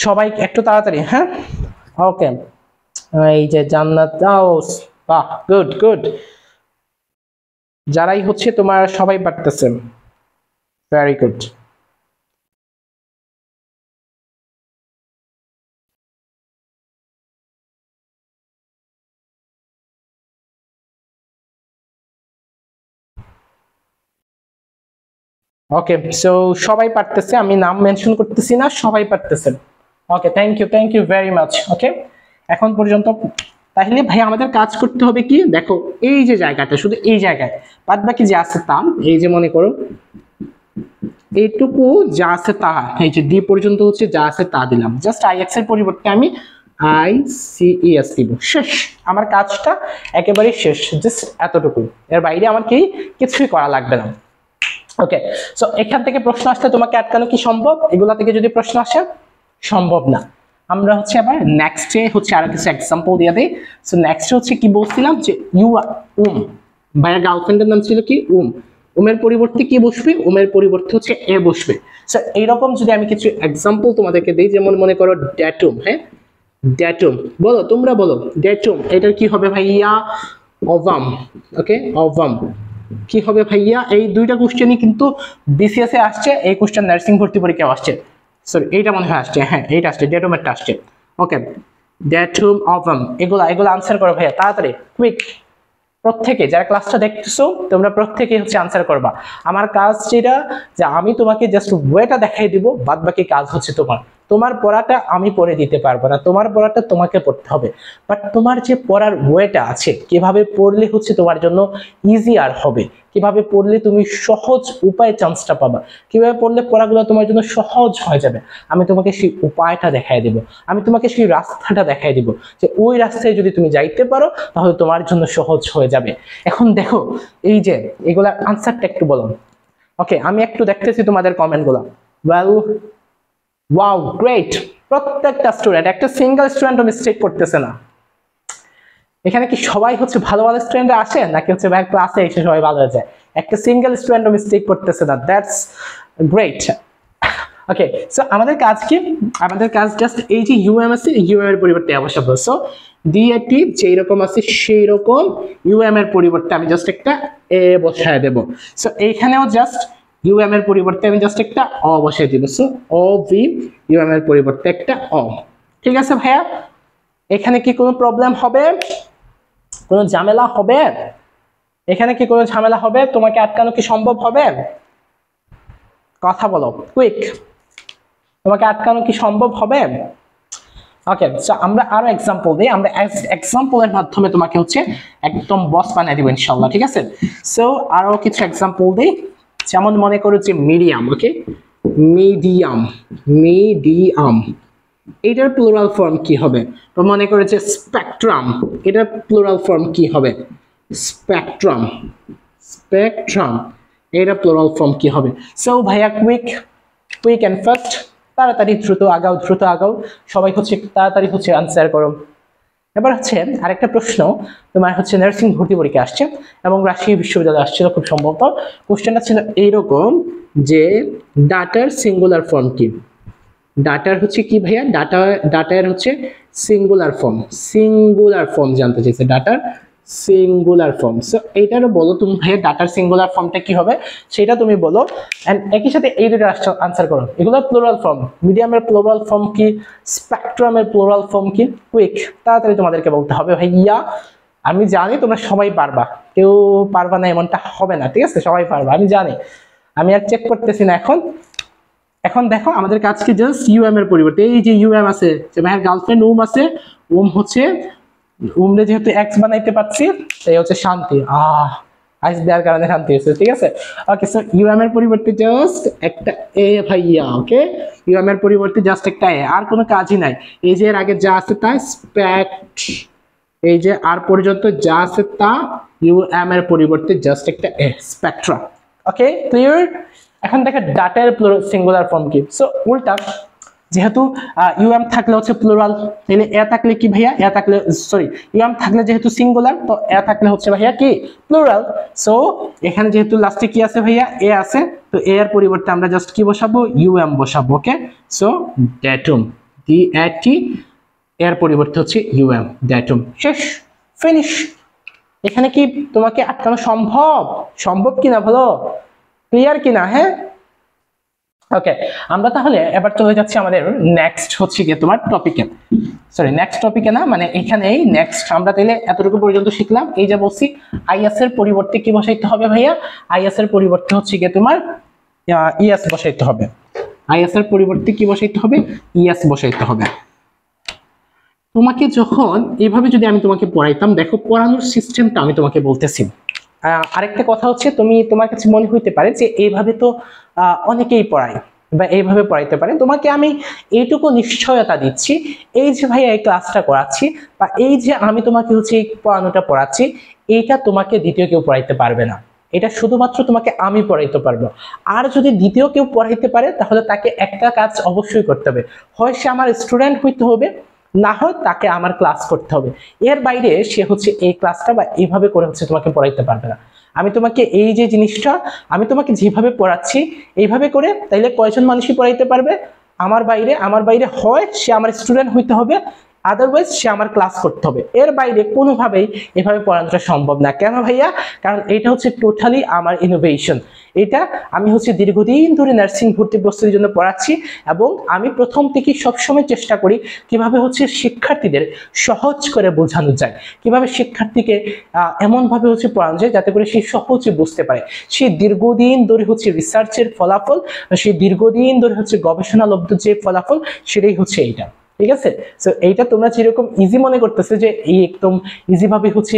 Speaker 1: সবাই একটু তাড়াতাড়ি, হ্যাঁ ওকে। এই যে জান্নাত, বাহ গুড, যারাই হচ্ছে তোমার সবাই পারতেছেন, ভেরি গুড। ওকে, সো সবাই পারতেছে, আমি নাম মেনশন করতেছি না, সবাই পারতেছেন। ওকে, থ্যাংক ইউ ভেরি মাচ। ওকে, এখন পর্যন্ত তাহলে ভাই আমাদের কাজ করতে হবে কি, দেখো এই যে জায়গাটা, শুধু এই জায়গায়, বাদ বাকি যা আছে তা, এই যে মনে করো এইটুকু যা আছে তা, এই যে ডি পর্যন্ত হচ্ছে যা আছে তা দিলাম, জাস্ট IX এর পরিবর্তে আমি ICES দিব, শেষ। আমার কাজটা একেবারে শেষ, জাস্ট এতটুকু, এর বাইরে আমার কিছুই করা লাগবে না। ওকে, সো এখান থেকে প্রশ্ন আসলে তোমাকে আটকানো কি সম্ভব? এগুলা থেকে যদি প্রশ্ন আসে, সম্ভব না। আমরা হচ্ছে আবার নেক্সটে হচ্ছে আরো কিছু এক্সাম্পল দিয়ে দেই। সো নেক্সটে হচ্ছে কি বলছিলাম যে ভাইয়ের গার্লফ্রেন্ডের নাম ছিল কি উমের পরিবর্তে কি বসবে? উমের পরিবর্তে হচ্ছে এ বসবে। সো এইরকম যদি আমি কিছু এক্সাম্পল তোমাদেরকে দিই, যেমন মনে করো ড্যাটুম, হ্যাঁ ড্যাটুম বলো, তোমরা বলো ড্যাটুম, এটার কি হবে ভাইয়া? ওভাম। ওকে, ওভাম কি হবে ভাইয়া? এই দুইটা কোশ্চেনই কিন্তু BCS এ আসছে, এই কোশ্চেন নার্সিং ভর্তি পরীক্ষায় আসছে, সরি এইটা মনে হয় আসছে, হ্যাঁ এইটা আসছে, ড্যাটুমেরটা আসছে। ওকে, ড্যাটুম, ওভাম, এগুলা আনসার করো ভাইয়া তাড়াতাড়ি, কুইক। প্রত্যেকে যারা ক্লাসটা দেখতেছো তোমরা প্রত্যেকে হচ্ছে আনসার করবা। আমার কাজ যেটা, যে আমি তোমাকে জাস্ট ওয়েটা দেখাই দিব, বাদ বাকি কাজ হচ্ছে তোমার পড়াটা আমি পড়ে দিতে পারবো না, তোমার পড়াটা তোমাকে পড়তে হবে। বাট তোমার যে পড়ার ওয়েটা আছে, কিভাবে পড়লে হচ্ছে তোমার জন্য ইজিয়ার হবে, কিভাবে পড়লে তুমি সহজ উপায়ে চান্সটা পাবা, কিভাবে পড়লে পড়াগুলো তোমার জন্য সহজ হয়ে যাবে, আমি তোমাকে সেই উপায়টা দেখাই দিব, আমি তোমাকে সেই রাস্তাটা দেখাই দিব, যে ওই রাস্তায় যদি তুমি যাইতে পারো তাহলে তোমার জন্য সহজ হয়ে যাবে। এখন দেখো এই যে এগুলা আনসারটা একটু বলো। ওকে, আমি একটু দেখতেছি তোমাদের কমেন্টগুলো। ওয়েল, ওয়াও, গ্রেট, প্রত্যেকটা স্টুডেন্ট, একটা সিঙ্গেল স্টুডেন্টও মিস্টেক করতেছে না। এখানে কি সবাই হচ্ছে ভালো স্টুডেন্ট আসে, নাকি হচ্ছে ভাই ক্লাসে এসে সবাই ভালো হয়ে যায়? একটা সিঙ্গেল স্টুডেন্টও মিস্টেক করতেছে না, দ্যাটস গ্রেট। ওকে, সো আমাদের কাজ কি? আমাদের কাজ জাস্ট এই যে ইউএম আছে, ইউএম এর পরিবর্তে এ বসাবো। সো ডিএটি যেই রকম আছে সেই রকম ইউএম এর পরিবর্তে আমি জাস্ট একটা এ বসায় দেব। সো এইখানেও জাস্ট ইউএম এর পরিবর্তে আমি জাস্ট একটা অ বসায় দিব। সো অ ভি ইউএম এর পরিবর্তে একটা অ। ঠিক আছে ভাইয়া, এখানে কি কোনো প্রবলেম হবে? কোনো ঝামেলা হবে? এখানে কি কোনো ঝামেলা হবে? তোমাকে আটকানো কি সম্ভব হবে? কথা বলো কুইক, তোমাকে আটকানো কি সম্ভব হবে? ওকে, সো আমরা আরো এক্সাম্পল দিই। আমরা এক্সাম্পলের মাধ্যমে তোমাকে হচ্ছে একদম বস বানিয়ে দিব ইনশাআল্লাহ। ঠিক আছে, সো আরো কিছু এক্সাম্পল দিই। যেমন মনে করো যে মিডিয়াম। ওকে, মিডিয়াম, মিডিয়াম এটার প্লুরাল ফর্ম কি হবে? তো মনে করো যে স্পেকট্রাম, এটার প্লুরাল ফর্ম কি হবে? স্পেকট্রাম, স্পেকট্রাম এটার প্লুরাল ফর্ম কি হবে? সো ভাইয়া কুইক, কুইক এন্ড ফাস্ট, তাড়াতাড়ি দ্রুত আগাও, দ্রুত আগাও, সবাই হচ্ছে তাড়াতাড়ি হচ্ছে আনসার করো। এবার হচ্ছে আরেকটা প্রশ্ন, তোমার হচ্ছে নার্সিং ভর্তি পরীক্ষা আসছে এবং রাজশাহী বিশ্ববিদ্যালয়ে আসছিল খুব সম্ভবত। কোশ্চেনটা ছিল এইরকম যে ডাটার সিঙ্গুলার ফর্ম কি? ডাটার হচ্ছে কি ভাইয়া? ডাটার হচ্ছে সিঙ্গুলার ফর্ম, সিঙ্গুলার ফর্ম জানতে চাইছে, ডাটার সিঙ্গুলার ফর্ম। সো এইটারও বলো তুমি ভাইয়া ডাটার সিঙ্গুলার ফর্মটা কি হবে সেটা তুমি বলো, এন্ড একই সাথে এই দুটো আনসার করো। এগুলো প্লুরাল ফর্ম, মিডিয়ামের প্লুরাল ফর্ম কি, স্পেকট্রামের প্লুরাল ফর্ম কি? কুইক, তাড়াতাড়ি তোমাদেরকে বলতে হবে ভাইয়া। আমি জানি তোমরা সবাই পারবা, কেউ পারবা না এমনটা হবে না, ঠিক আছে? সবাই পারবা আমি জানি, আমি আর চেক করতেছি না এখন। এখন দেখো আমাদের কাজ কি, জাস্ট ইউএম এর পরিবর্তে এই যে ইউএম আছে, যে ভাইয়ের গার্লফ্রেন্ড উম আছে, উম হচ্ছে উমরে যেহেতু এক্স বানাইতে পারছি তাই হচ্ছে শান্তি। আইস দেওয়ার কারণে শান্তি হয়েছে। ঠিক আছে, ওকে, সো ইউএম এর পরিবর্তে জাস্ট একটা এ ভাইয়া। ওকে, ইউএম এর পরিবর্তে জাস্ট একটা এ, আর কোনো কাজই নাই। এই যে এর আগে যা আছে তা স্পেক্ট, এই যে আর পর্যন্ত যা আছে তা ইউএম এর পরিবর্তে জাস্ট একটা এ, স্পেকট্রা। ওকে, ক্লিয়ার? এখন দেখো ডাটার সিঙ্গুলার ফর্ম কি। সো উল্টা, যেহেতু ইউএম থাকলে হচ্ছে প্লুরাল, তাহলে এ থাকলে কি ভাইয়া? এ থাকলে সরি, ইউএম থাকলে যেহেতু সিঙ্গুলার, তো এ থাকলে হচ্ছে ভাইয়া কি? প্লুরাল। সো এখানে যেহেতু লাস্টে কি আছে ভাইয়া? এ আছে, তো এ এর পরিবর্তে আমরা জাস্ট কি বসাবো? ইউএম বসাবো। ওকে, সো ড্যাটুম, ডিএটি এর পরিবর্তে হচ্ছে ইউএম, ড্যাটুম। শেষ, ফিনিশ। এখানে কি তোমাকে আটকানো সম্ভব? সম্ভব কিনা বলো, ক্লিয়ার কিনা? হ্যাঁ, ওকে, আমরা তাহলে এবার চলে যাচ্ছি আমাদের নেক্সট হচ্ছে গিয়ে তোমার টপিকে। সরি, নেক্সট টপিকে না, মানে এখানেই নেক্সট আমরা তাহলে এতটুকু পর্যন্ত শিখলাম। এই যে বলছি আইএস এর পরিবর্তে কি বসাইতে হবে ভাইয়া? আইএস এর পরিবর্তে হচ্ছে গিয়ে তোমার ইএস বসাইতে হবে। আইএস এর পরিবর্তে কি বসাইতে হবে? ইএস বসাইতে হবে। তোমাকে যখন এইভাবে যদি আমি তোমাকে পড়াইতাম, দেখো পড়ানোর সিস্টেমটা আমি তোমাকে বলতেছি। আরেকটা কথা হচ্ছে, তোমার কাছে মনে হইতে পারে যে এইভাবে তো অনেকেই পড়ায় বা এইভাবে পড়াইতে পারে। তোমাকে আমি এইটুকু নিশ্চয়তা দিচ্ছি, এই যে ভাইয়া এই ক্লাসটা করাচ্ছি বা এই যে আমি তোমাকে হচ্ছে এই পড়ানোটা পড়াচ্ছি, এইটা তোমাকে দ্বিতীয় কেউ পড়াইতে পারবে না। এটা শুধুমাত্র তোমাকে আমি পড়াইতে পারবো। আর যদি দ্বিতীয় কেউ পড়াইতে পারে তাহলে তাকে একটা কাজ অবশ্যই করতে হবে, হয় সে আমার স্টুডেন্ট হইতে হবে, না হয় তাকে আমার ক্লাস করতে হবে। এর বাইরে সে হচ্ছে এই ক্লাসটা বা এইভাবে করে হচ্ছে তোমাকে পড়াইতে পারবে না। আমি তোমাকে এই যে জিনিসটা আমি তোমাকে যেভাবে পড়াচ্ছি এইভাবে করে, তাইলে কয়জন মানুষই পড়াইতে পারবে? আমার বাইরে হয় সে আমার স্টুডেন্ট হইতে হবে, আদারওয়াইজ সে আমার ক্লাস করতে হবে। এর বাইরে কোনোভাবেই এভাবে পড়ানোটা সম্ভব না। কেন ভাইয়া? কারণ এটা হচ্ছে টোটালি আমার ইনোভেশন। এটা আমি হচ্ছে দীর্ঘদিন ধরে নার্সিং ভর্তি প্রস্তুতির জন্য পড়াচ্ছি এবং আমি প্রথম থেকে সবসময় চেষ্টা করি কিভাবে হচ্ছে শিক্ষার্থীদের সহজ করে বোঝানো যায়, কিভাবে শিক্ষার্থীকে এমনভাবে হচ্ছে পড়ানো যায় যাতে করে সে সহজে বুঝতে পারে। সে দীর্ঘদিন ধরে হচ্ছে রিসার্চের ফলাফল, সে দীর্ঘদিন ধরে হচ্ছে গবেষণালব্ধ যে ফলাফল, সেটাই হচ্ছে এইটা। ঠিক আছে, সো এইটা তোমরা যেরকম ইজি মনে করতেছে যে এই একদম ইজি ভাবে হচ্ছে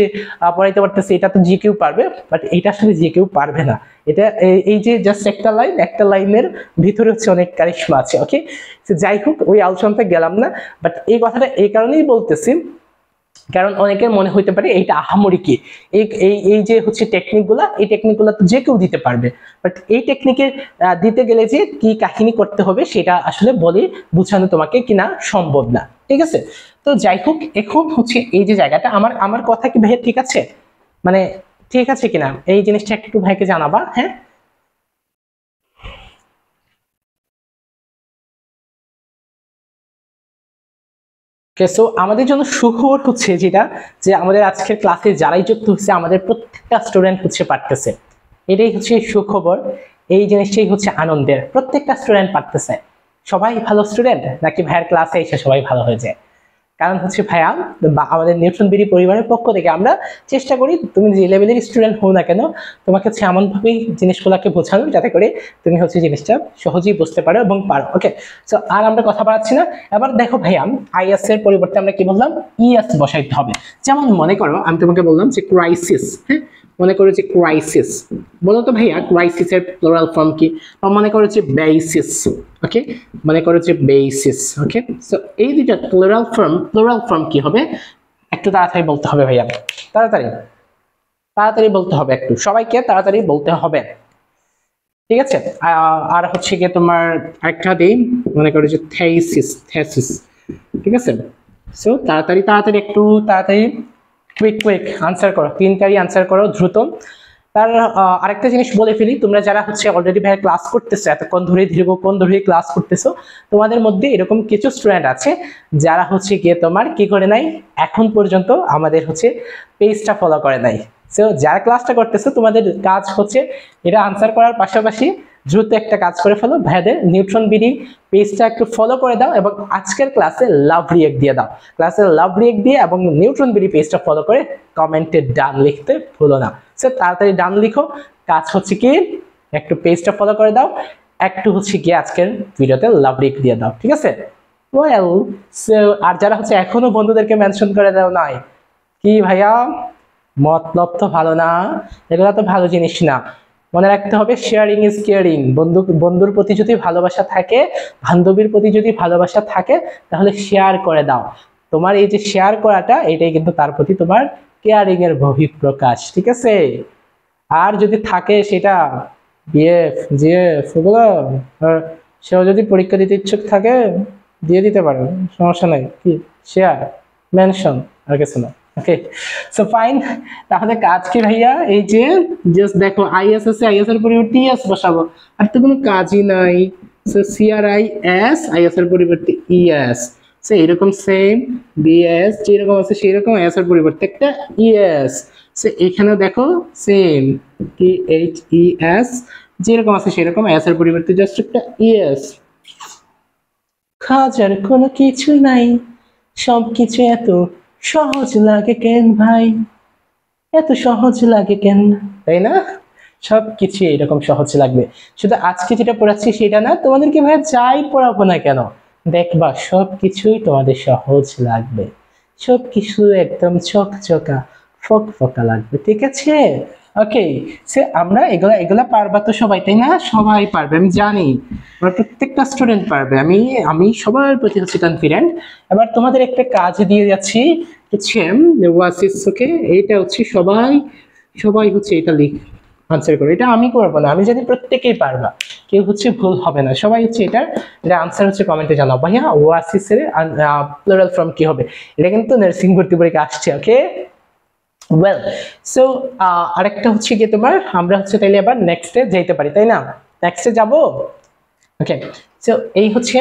Speaker 1: পড়াইতে পারতেছে, এটা তো যে কেউ পারবে, বাট এটা আসলে যে কেউ পারবে না। এটা এই যে জাস্ট একটা লাইন, একটা লাইনের ভিতরে হচ্ছে অনেক কারিশমা আছে। ওকে, যাই হোক, ওই আলোচনাতে গেলাম না, বাট এই কথাটা এই কারণেই বলতেছি কারণ অনেকের মনে হইতে পারে এইটা আহামরি কি, এই যে হচ্ছে টেকনিকগুলা, এই টেকনিকগুলা তো যে কেউ দিতে পারবে, বাট এই টেকনিকে দিতে গেলে যে কি কাহিনী করতে হবে সেটা আসলে বলে বোঝানো তোমাকে কিনা সম্ভব না। ঠিক আছে, তো যাই হোক, এখন হচ্ছে এই যে জায়গাটা আমার কথা কি ভাইয়া ঠিক আছে? মানে ঠিক আছে কিনা এই জিনিসটা একটু ভাইকে জানাবা। হ্যাঁ। সো আমাদের জন্য সুখবর হচ্ছে যেটা, যে আমাদের আজকের ক্লাসে যারাই যুক্ত হচ্ছে আমাদের প্রত্যেকটা স্টুডেন্ট হচ্ছে পারতেছে। এটাই হচ্ছে সুখবর, এই জিনিসটাই হচ্ছে আনন্দের। প্রত্যেকটা স্টুডেন্ট পারতেছে। সবাই ভালো স্টুডেন্ট নাকি ভাইয়ের ক্লাসে এসে সবাই ভালো হয়ে যায়? কারণ হচ্ছে ভাইয়া বা আমাদের নিউট্রন বিডি পরিবারের পক্ষ থেকে আমরা চেষ্টা করি তুমি যে লেভেলের স্টুডেন্ট হও না কেন, তোমাকে হচ্ছে এমনভাবেই জিনিসগুলোকে বোঝানো যাতে করে তুমি হচ্ছে জিনিসটা সহজেই বুঝতে পারো এবং পারো। ওকে, সো আর আমরা কথা বাড়াচ্ছি না। এবার দেখো ভাইয়া, আইএস এর পরিবর্তে আমরা কি বললাম, ইএস বসাইতে হবে। যেমন মনে করো আমি তোমাকে বললাম যে ক্রাইসিস, হ্যাঁ, মনে করো যে ক্রাইসিস, বলো তো ভাইয়া ক্রাইসিসের প্লুরাল ফর্ম কি? বা মনে করো যে বেসিস, ওকে, মনে করো যে বেসিস। ওকে, সো এই দুইটা প্লুরাল ফর্ম কি হবে? একটু তাড়াতাড়ি বলতে হবে ভাইয়া, তাড়াতাড়ি তাড়াতাড়ি বলতে হবে, একটু সবাইকে তাড়াতাড়ি বলতে হবে, ঠিক আছে? আর হচ্ছে গিয়ে তোমার একটা দিন মনে করো যে থেসিস, ঠিক আছে? সো তাড়াতাড়ি তাড়াতাড়ি একটু তাড়াতাড়ি কুইক আনসার করো, তিনটারই আনসার করো দ্রুত। তার আরেকটা জিনিস বলে ফেলি, তোমরা যারা হচ্ছে অলরেডি ভাইয়া ক্লাস করতেছো, এতক্ষণ ধরে দীর্ঘক্ষণ ধরে ক্লাস করতেছো, তোমাদের মধ্যে এরকম কিছু স্টুডেন্ট আছে যারা হচ্ছে গিয়ে তোমার কি করে নাই, এখন পর্যন্ত আমাদের হচ্ছে পেজটা ফলো করে নাই। সো যারা ক্লাসটা করতেছো তোমাদের কাজ হচ্ছে এটা আনসার করার পাশাপাশি দ্রুত একটা কাজ করে ফেলো, ভাইয়াদের নিউট্রন বিডি পেজটা একটু ফলো করে দাও এবং আজকের ক্লাসে লাভ রিয়েক্ট দিয়ে দাও। ক্লাসে লাভ রিয়েক্ট দিয়ে এবং নিউট্রন বিডি পেজটা ফলো করে কমেন্টে ডান লিখতে ভুলো না। সো তাড়াতাড়ি ডান লিখো, কাজ হচ্ছে কি একটু পেজটা ফলো করে দাও, একটু হচ্ছে গিয়ে আজকের ভিডিওতে লাভ রিয়েক্ট দিয়ে দাও, ঠিক আছে? ওয়েল, সো আর যারা হচ্ছে এখনো বন্ধুদেরকে মেনশন করে দাও নাই, কি ভাইয়া মতলব তো ভালো না, এগুলো তো ভালো জিনিস না। মনে রাখতে হবে শেয়ারিং ইজ কেয়ারিং। বন্ধুর প্রতি যদি ভালোবাসা থাকে, বান্ধবীর প্রতি যদি ভালোবাসা থাকে, তাহলে শেয়ার করে দাও। তোমার এই যে শেয়ার করাটা, এটাই কিন্তু তার প্রতি তোমার কেয়ারিং এর বহিঃপ্রকাশ, ঠিক আছে? আর যদি থাকে সেটা বিএফ জিএফ ওগুলো, সেও যদি পরীক্ষা দিতে ইচ্ছুক থাকে দিয়ে দিতে পারো, সমস্যা নাই। কি শেয়ার মেনশন আর কিছু না। ওকে, সো ফাইন। তাহলে কাজ কি ভাইয়া? এই যে জাস্ট দেখো আইএস আছে, আইএস এর পরিবর্তে ইএস বসাবো, আর তো কোনো কাজই নাই। সো সিআরআইএস, আইএস এর পরিবর্তে ইএস। সো এরকম সেম বিএস যেরকম আছে সেরকম এস এর পরিবর্তে একটা ইএস। সো এখানে দেখো সেম টিএইচইএস যেরকম আছে সেরকম এস এর পরিবর্তে জাস্ট একটা ইএস। খাজার কোনো কিছু নাই, সব কিছু এত সহজ লাগে কেন ভাই, এত সহজ লাগে কেন, তাই না? সবকিছু এরকম সহজ লাগবে। শুধু আজকে যেটা পড়াচ্ছি সেটা না, তোমাদেরকে ভাই যাই পড়াবো না কেন দেখবা সবকিছুই তোমাদের সহজ লাগবে, সবকিছু একদম চকচকা ফকফকা লাগবে, ঠিক আছে? ওকে, সে আমরা এগুলা পারবা তো সবাই, তাই না? সবাই পারবে, আমি জানি আমরা প্রত্যেকটা স্টুডেন্ট পারবে। আমি সবার প্রতি হচ্ছে কনফিডেন্ট। এবার তোমাদের একটা কাজ দিয়ে যাচ্ছি, হচ্ছে ওয়াসিস। ওকে, এইটা হচ্ছে সবাই হচ্ছে এটা আনসার করো। এটা আমি করবো না, আমি জানি প্রত্যেকেই পারবা, কেউ হচ্ছে ভুল হবে না। সবাই হচ্ছে এটা আনসার হচ্ছে কমেন্টে জানাও। ভাইয়া ওয়াসিসের প্লুরাল ফর্ম কি হবে? এটা কিন্তু নার্সিং ভর্তি পরীক্ষা আসছে। ওকে, ওয়েল, সো আরেকটা হচ্ছে কি তোমার, আমরা হচ্ছে তাইলে আবার নেক্সটে যেতে পারি, তাই না? নেক্সটে যাব। ওকে, সো এই হচ্ছে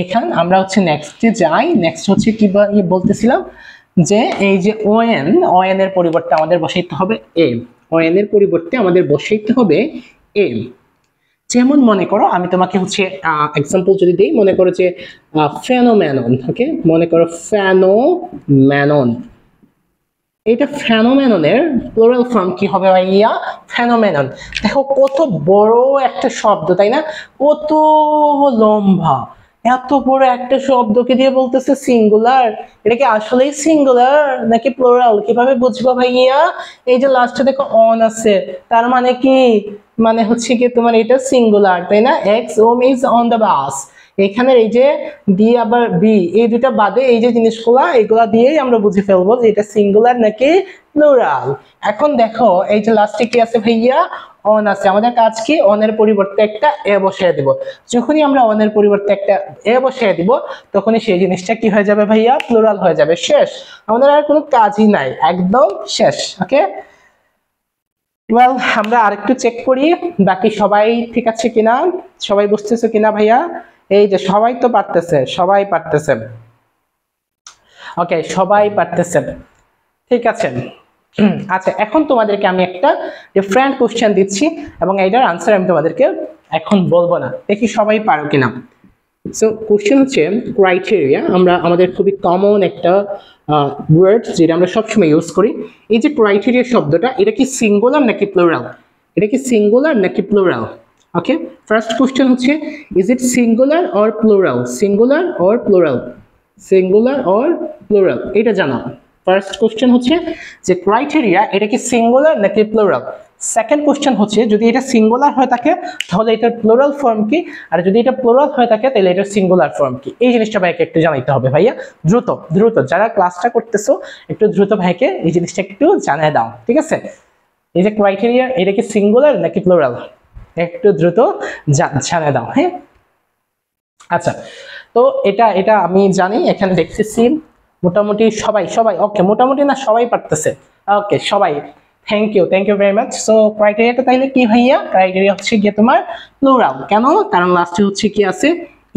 Speaker 1: এখান আমরা হচ্ছে নেক্সটে যাই। নেক্সট হচ্ছে কি বলতেছিলাম, যে এই যে ওএন এর পরিবর্তে আমাদের বসাইতে হবে এম। ওএন এর পরিবর্তে আমাদের বসাইতে হবে এম। যেমন মনে করো আমি তোমাকে হচ্ছে এক্সাম্পল যদি দিই, মনে করো যে ফেনোমেনন। ওকে, মনে করো ফেনোমেনন। এটা ফেনোমেননের প্লুরাল ফর্ম কি হবে ভাইয়া? ফেনোমেনন। দেখো কত বড় একটা শব্দ, তাই না? কত লম্বা, এত বড় একটা শব্দকে দিয়ে বলতেছে সিঙ্গুলার। এটা কি আসলেই সিঙ্গুলার নাকি প্লুরাল, কিভাবে বুঝবো ভাইয়া? এই যে লাস্টে দেখো অন আছে, তার মানে কি? মানে হচ্ছে কি তোমার এটা সিঙ্গুলার, তাই না? এক্স ওম ইজ অন দ্য বাস। এখানে এই যে ডি আবার বি, এই দুটা বাদে এই যে জিনিসগুলা, এগুলা দিয়েই আমরা বুঝে ফেলবো যে এটা সিঙ্গুলার নাকি প্লুরাল। এখন দেখো এই যে লাস্টে কি আছে ভাইয়া? অন আছে। আমাদের কাজ কি? অন এর পরিবর্তে একটা এ বসিয়ে দিব। যখনই আমরা অন এর পরিবর্তে একটা এ বসিয়ে দিব, তখনই সেই জিনিসটা কি হয়ে যাবে ভাইয়া? প্লুরাল হয়ে যাবে। শেষ, আমাদের আর কোনো কাজই নাই, একদম শেষ। ওকে, ওয়েল, আমরা আরেকটু চেক করি বাকি সবাই ঠিক আছে কিনা, সবাই বুঝতেছে কিনা ভাইয়া? এই যে সবাই তো পারতেছে, সবাই পারতেছে। ওকে, সবাই পারতেছেন, ঠিক আছে। আচ্ছা, এখন তোমাদেরকে আমি একটা ডিফারেন্ট কোশ্চেন দিচ্ছি এবং এইটার আনসার আমি তোমাদেরকে এখন বলবো না, দেখি সবাই পারো কিনা। সো কোশ্চেন হচ্ছে ক্রাইটেরিয়া, আমরা আমাদের খুবই কমন একটা ওয়ার্ড যেটা আমরা সবসময় ইউজ করি। এই যে ক্রাইটেরিয়া শব্দটা, এটা কি সিঙ্গুলার নাকি প্লুরাল? এটা কি সিঙ্গুলার নাকি প্লুরাল? ওকে, ফার্স্ট কোশ্চেন হচ্ছে is it singular or plural? Singular or plural? Singular or plural, এটা জানাও। ফার্স্ট কোশ্চেন হচ্ছে যে ক্রাইটেরিয়া এটা কি সিঙ্গুলার নাকি প্লুরাল। সেকেন্ড কোশ্চেন হচ্ছে যদি এটা সিঙ্গুলার হয়ে থাকে তাহলে এটার প্লুরাল ফর্ম কি, আর যদি এটা প্লুরাল হয়ে থাকে তাহলে এটার সিঙ্গুলার ফর্ম কি। এই জিনিসটা ভাইকে একটু জানাইতে হবে ভাইয়া, দ্রুত দ্রুত যারা ক্লাসটা করতেছো একটু দ্রুত ভাইকে এই জিনিসটা একটু জানাই দাও, ঠিক আছে। এই যে ক্রাইটেরিয়া এটা কি সিঙ্গুলার নাকি প্লুরাল, একটু দ্রুত জানাই দাও, হ্যাঁ। আচ্ছা, তো এটা এটা আমি জানি, এখানে দেখতেছি মোটামুটি সবাই সবাই ওকে, মোটামুটি না সবাই পারতেছে, ওকে সবাই, thank you very much. So ক্রাইটেরিয়াটা তাইলে কি ভাইয়া? ক্রাইটেরিয়া হচ্ছে গিয়ে তোমার প্লুরাল। কেন? কারণ লাস্টে হচ্ছে কি আছে,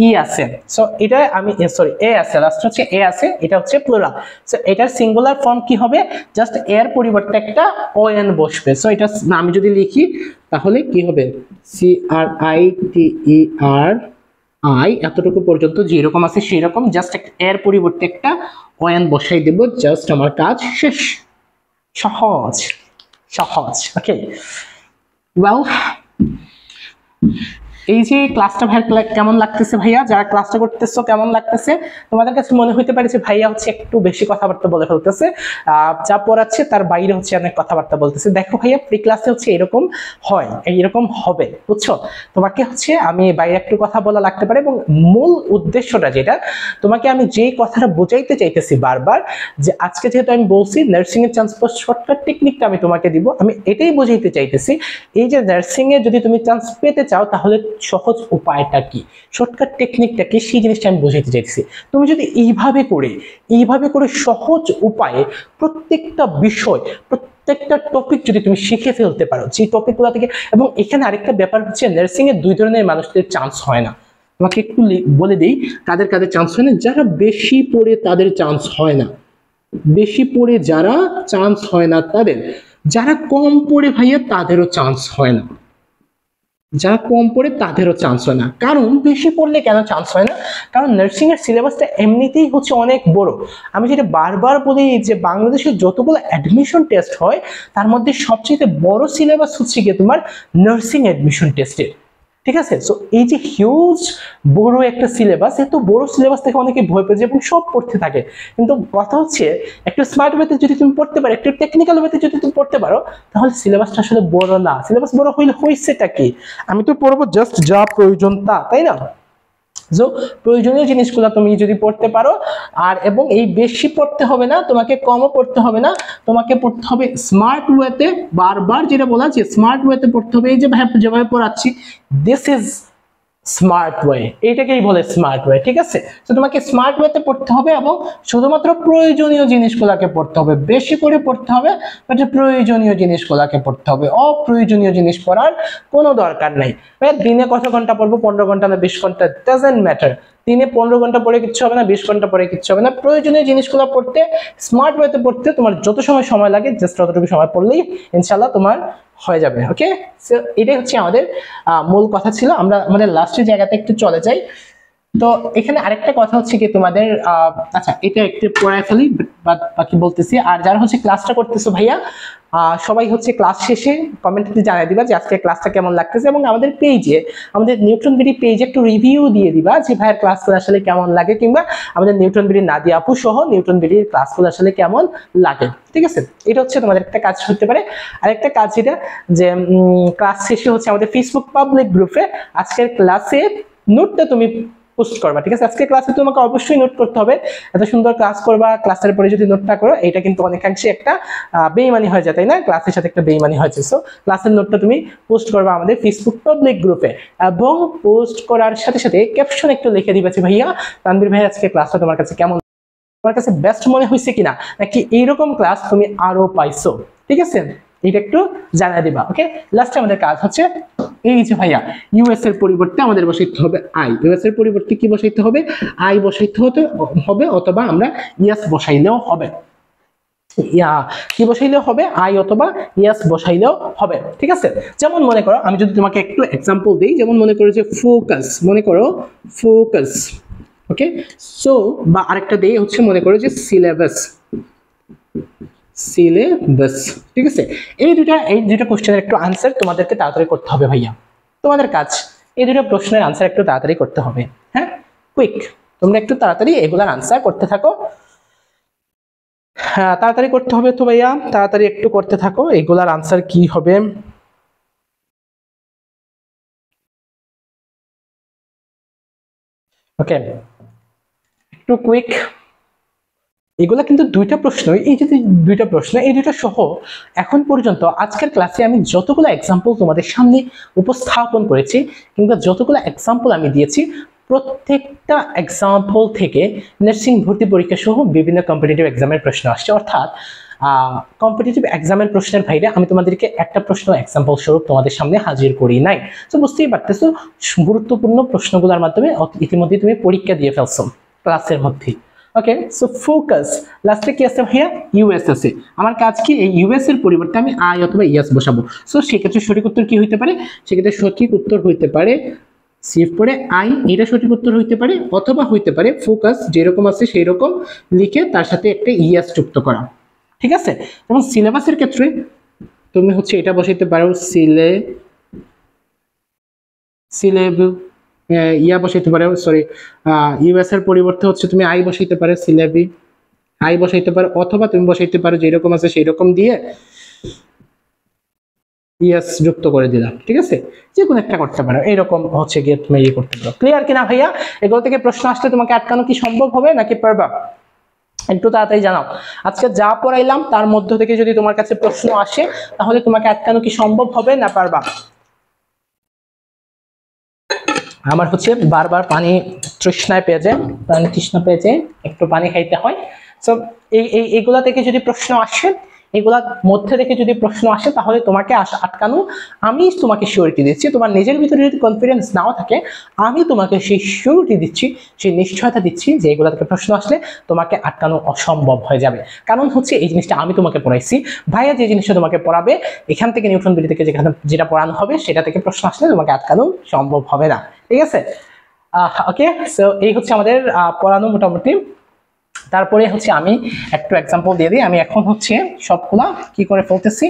Speaker 1: ই আছে। সো এটা আমি সরি এ আছে, লাস্ট হচ্ছে এ আছে, এটা হচ্ছে প্লুরাল। সো এটার সিঙ্গুলার ফর্ম কি হবে? জাস্ট এর পরিবর্তে একটা ও এন বসবে। সো এটা আমি যদি লিখি তাহলে কি হবে? CRITER আই, এতটুকু পর্যন্ত যেরকম আছে সেই রকম, জাস্ট এর পরিবর্তে একটা ওয়ান বসাই দেব, জাস্ট আমার কাজ শেষ। সহজ সহজ, ওকে। ওয়েল, এই যে ক্লাসটা ভাইয়া কেমন লাগতেছে ভাইয়া? যারা ক্লাসটা করতেছো কেমন লাগতেছে? তোমাদের কাছে মনে হইতে পারে যে ভাইয়া হচ্ছে একটু বেশি কথাবার্তা বলে ফেলতেছে, যা পড়াচ্ছে তার বাইরে হচ্ছে অনেক কথাবার্তা বলতেছে। দেখো ভাইয়া, প্রি ক্লাসে হচ্ছে এরকম হয়, এইরকম হবে, বুঝছো? তোমাকে হচ্ছে আমি বাইরে একটু কথা বলা লাগতে পারে, এবং মূল উদ্দেশ্যটা যেটা, তোমাকে আমি যেই কথাটা বোঝাইতে চাইতেছি বারবার, যে আজকে যেহেতু আমি বলছি নার্সিং এর চান্স পাওয়ার শর্টকাট টেকনিকটা আমি তোমাকে দিব, আমি এটাই বোঝাইতে চাইতেছি। এই যে নার্সিং এ যদি তুমি চান্স পেতে চাও তাহলে সহজ উপায়টা কি, শর্টকাট টেকনিকটা কি, সেই জিনিসটা আমি বোঝাইতে চাইছি। তুমি যদি এইভাবে করে সহজ উপায়ে প্রত্যেকটা বিষয়, প্রত্যেকটা টপিক যদি তুমি শিখে ফেলতে পারো, যে টপিকগুলো থেকে। এবং এখানে আরেকটা ব্যাপার হচ্ছে, নার্সিং এ দুই ধরনের মানুষদের চান্স হয় না। তোমাকে একটু বলে দিই কাদের কাদের চান্স হয় না। যারা বেশি পড়ে তাদের চান্স হয় না, বেশি পড়ে যারা চান্স হয় না তাদের। যারা কম পড়ে ভাইয়া তাদেরও চান্স হয় না, যারা কম পড়ে তাদেরও চান্স হয় না। কারণ বেশি পড়লে কেন চান্স হয় না? কারণ নার্সিং এর সিলেবাসটা এমনিতেই হচ্ছে অনেক বড়। আমি যেটা বারবার বলি যে বাংলাদেশের যতগুলো অ্যাডমিশন টেস্ট হয় তার মধ্যে সবচেয়ে বড় সিলেবাস হচ্ছে গিয়ে তোমার নার্সিং অ্যাডমিশন টেস্টের, ঠিক আছে। সো এই যে হিউজ বড় একটা সিলেবাস, এত বড় সিলেবাস থেকে অনেকে ভয় পেয়ে যায় এবং সব পড়তে থাকে। কিন্তু কথা হচ্ছে একটু স্মার্ট ওয়েতে যদি তুমি পড়তে পারো, একটু টেকনিক্যাল ওয়েতে যদি তুমি পড়তে পারো, তাহলে সিলেবাসটা আসলে বড় না। সিলেবাস বড় হইলে হইছেটা কি? আমি তো পড়বো জাস্ট যা প্রয়োজন তা, তাই না? সো প্রয়োজনীয় জিনিসগুলো তুমি যদি পড়তে পারো, আর এবং এই বেশি পড়তে হবে না তোমাকে, কমও পড়তে হবে না, তোমাকে পড়তে হবে স্মার্ট ওয়েতে। বারবার যেটা বলা যে স্মার্ট ওয়েতে পড়তে হবে। এই যে যেভাবে পড়াচ্ছি, দিস ইজ স্মার্ট ওয়ে, এইটাকেই বলে স্মার্ট ওয়ে, ঠিক আছে। তো তোমাকে স্মার্ট ওয়েতে পড়তে হবে এবং শুধুমাত্র প্রয়োজনীয় জিনিসগুলোকে পড়তে হবে, বেশি করে পড়তে হবে, বাট প্রয়োজনীয় জিনিসগুলোকে পড়তে হবে। অপ্রয়োজনীয় জিনিস পড়ার কোনো দরকার নেই। দিনে কত ঘন্টা পড়বো, 15 ঘন্টা না 20 ঘন্টা, ডাজন্ট ম্যাটার। দিনে 15 ঘন্টা পড়ে কিচ্ছু হবে না, 20 ঘন্টা পড়ে কিচ্ছু হবে না। প্রয়োজনীয় জিনিসগুলো পড়তে, স্মার্ট ওয়েতে পড়তে তোমার যত সময় লাগে, জাস্ট ততটুকু সময় পড়লেই ইনশাল্লাহ তোমার হয়ে যাবে। ওকে, সো এটাই হচ্ছে আমাদের মূল কথা ছিল। আমরা আমাদের লাস্টের জায়গাতে একটু চলে যাই। তো এখানে আরেকটা কথা হচ্ছে কি তোমাদের, আচ্ছা এটা একটু পড়ায় ফেলি, বাকি বলতেছি। আর যারা হচ্ছে ক্লাসটা করতেছো ভাইয়া, সবাই হচ্ছে ক্লাস শেষে কমেন্টে জানিয়ে দিবা যে আজকে ক্লাসটা কেমন লাগতেছে, এবং আমাদের পেজে, আমাদের নিউট্রন বিডি পেজে একটু রিভিউ দিয়ে দিবা যে ভাইয়ের ক্লাসগুলো আসলে কেমন লাগে, কিংবা আমাদের নিউট্রন বিডি নাদিয়া আপু সহ নিউট্রন বিডির ক্লাসগুলো আসলে কেমন লাগে, ঠিক আছে। এটা হচ্ছে তোমাদের একটা কাজ হতে পারে। আরেকটা কাজ যেটা, যে ক্লাস শেষে হচ্ছে আমাদের ফেসবুক পাবলিক গ্রুপে আজকের ক্লাসের নোটটা তুমি পোস্ট করবা, ঠিক আছে। আজকে ক্লাসে তোমাকে অবশ্যই নোট করতে হবে। এত সুন্দর ক্লাস করবা, ক্লাসের পরে যদি নোটটা করো, এটা কিন্তু অনেকাংশে একটা বেইমানি হয়ে যায়, তাই না? ক্লাসের সাথে একটা বেইমানি হয়েছে। সো ক্লাসের নোটটা তুমি পোস্ট করবা আমাদের ফেসবুক পাবলিক গ্রুপে, এবং পোস্ট করার সাথে সাথে ক্যাপশন একটু লিখে দিবা যে ভাইয়া, তানভীর ভাই আজকে ক্লাসটা তোমার কাছে কেমন, তোমার কাছে বেস্ট মনে হয়েছে কিনা, নাকি এইরকম ক্লাস তুমি আরো পাইছো, ঠিক আছে। এটা একটু জানিয়ে দিবা। ওকে, লাস্টে আমাদের কাজ হচ্ছে এই যে ভাইয়া ইউএস এর পরিবর্তে আমাদের বসাইতে হবে আই। ইউএস এর পরিবর্তে কি বসাইতে হবে? আই বসাইতে হবে, অথবা আমরা ইয়াস বসাইলেও হবে। কি বসাইলেও হবে? আই অথবা ইয়াস বসাইলেও হবে, ঠিক আছে? যেমন মনে করো, আমি যদি তোমাকে একটু এক্সাম্পল দিই, যেমন মনে করো যে ফোকাস, মনে করো ফোকাস। ওকে, সো বা আরেকটা দেই হচ্ছে মনে করো যে সিলেবাস, সিলেবাস, ঠিক আছে? এই দুইটা কোশ্চেনের একটু আনসার তোমাদেরকে তাড়াতাড়ি করতে হবে ভাইয়া। তোমাদের কাজ এই দুটো প্রশ্নের আনসার একটু তাড়াতাড়ি করতে হবে। হ্যাঁ, কুইক, তোমরা একটু তাড়াতাড়ি এগুলার আনসার করতে থাকো। হ্যাঁ, তাড়াতাড়ি করতে হবে তো ভাইয়া, তাড়াতাড়ি একটু করতে থাকো। এগুলার আনসার কি হবে? ওকে, একটু কুইক। এগুলা কিন্তু দুইটা প্রশ্ন, এই যে দুইটা প্রশ্ন, এই দুইটা সহ এখন পর্যন্ত আজকের ক্লাসে আমি যতগুলো এক্সাম্পল তোমাদের সামনে উপস্থাপন করেছি কিংবা যতগুলো এক্সাম্পল আমি দিয়েছি, প্রত্যেকটা এক্সাম্পল থেকে নার্সিং ভর্তি পরীক্ষা সহ বিভিন্ন কম্পিটিটিভ এক্সামের প্রশ্ন আসছে। অর্থাৎ কম্পিটিটিভ এক্সামের প্রশ্নের বাইরে আমি তোমাদেরকে একটা প্রশ্ন এক্সাম্পল স্বরূপ তোমাদের সামনে হাজির করি নাই। তো বুঝতেই পারতেছো, গুরুত্বপূর্ণ প্রশ্নগুলোর মাধ্যমে ইতিমধ্যে তুমি পরীক্ষা দিয়ে ফেলছো ক্লাসের মধ্যেই। ওকে, সো ফোকাস, লাস্টে কি আছে ভাইয়া? ইউএস আছে। আমার কাজ কি? এই ইউএস এর পরিবর্তে আমি আই অথবা ইয়াস বসাবো। সো সেক্ষেত্রে সঠিক উত্তর কি হইতে পারে? সেক্ষেত্রে সঠিক উত্তর হইতে পারে সিফ পরে আই, এটা সঠিক উত্তর হইতে পারে, অথবা হইতে পারে ফোকাস যেরকম আছে সেই রকম লিখে তার সাথে একটা ইয়াস যুক্ত করা, ঠিক আছে? যেমন সিলেবাসের ক্ষেত্রে তুমি হচ্ছে এটা বসাইতে পারো, ইয়া বসাইতে পারো, সরি ইউএস এর পরিবর্তে হচ্ছে তুমি আই বসাইতে পারো, সিলেবি আই বসাইতে পারো, অথবা তুমি বসাইতে পারো যেরকম আছে সেই রকম দিয়ে ইয়াস যুক্ত করে দিলাম, ঠিক আছে? যে কোনো একটা করতে পারো, এইরকম হচ্ছে গিয়ে তুমি ইয়ে করতে পারো। ক্লিয়ার কিনা ভাইয়া? এগুলো থেকে প্রশ্ন আসলে তোমাকে আটকানো কি সম্ভব হবে নাকি পারবা? একটু তাড়াতাড়ি জানাও। আজকে যা পড়াইলাম তার মধ্য থেকে যদি তোমার কাছে প্রশ্ন আসে তাহলে তোমাকে আটকানো কি সম্ভব হবে না পারবা? আমার হচ্ছে বারবার পানি তৃষ্ণায় পেয়ে যায়, পানি তৃষ্ণা পেয়ে যায়, একটু পানি খাইতে হয়। সো এইগুলা থেকে যদি প্রশ্ন আসে, এগুলার মধ্যে থেকে যদি প্রশ্ন আসে তাহলে তোমাকে আটকানো আমি তোমাকে সিওরিটি দিচ্ছি। তোমার নিজের ভিতরে যদি কনফিডেন্স নাও থাকে, আমি তোমাকে সেই সিওরিটি দিচ্ছি, সেই নিশ্চয়তা দিচ্ছি যে এগুলা থেকে প্রশ্ন আসলে তোমাকে আটকানো অসম্ভব হয়ে যাবে। কারণ হচ্ছে এই জিনিসটা আমি তোমাকে পড়াইছি, ভাইয়া যে জিনিসটা তোমাকে পড়াবে এখান থেকে নিউটন বিধি থেকে যেটা পড়ানো হবে সেটা থেকে প্রশ্ন আসলে তোমাকে আটকানো সম্ভব হবে না, ঠিক আছে? ওকে, সো এই হচ্ছে আমাদের পড়ানো মোটামুটি। তারপরে হচ্ছে আমি একটু এক্সাম্পল দিয়ে দিই। আমি এখন হচ্ছে সবগুলা কি করে ফেলতেছি,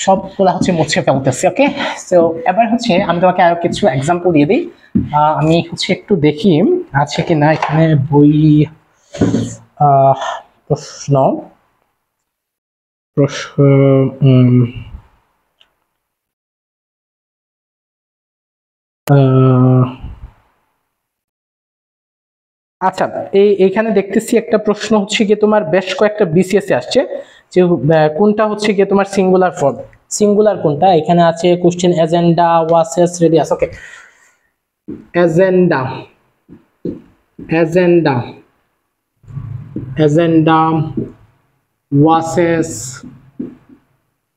Speaker 1: সবগুলা হচ্ছে মুছে ফেলতেছি। ওকে, সো এবার হচ্ছে আমি তোমাকে আরো কিছু এক্সাম্পল দিয়ে দিই। আমি হচ্ছে একটু দেখি আছে কি না এখানে বই প্রশ্ন আচ্ছা, এইখানে দেখতেছি একটা প্রশ্ন হচ্ছে গিয়ে তোমার বেশ কয়েকটা বিসিএস আসছে, যে কোনটা হচ্ছে গিয়ে তোমার সিঙ্গুলার ফর্ম, সিঙ্গুলার কোনটা এখানে আছে কোশ্চেন এজেন্ডা ওয়াসেস রেডিয়াস। ওকে, এজেন্ডা, এজেন্ডা, এজেন্ডা, ওয়াসেস,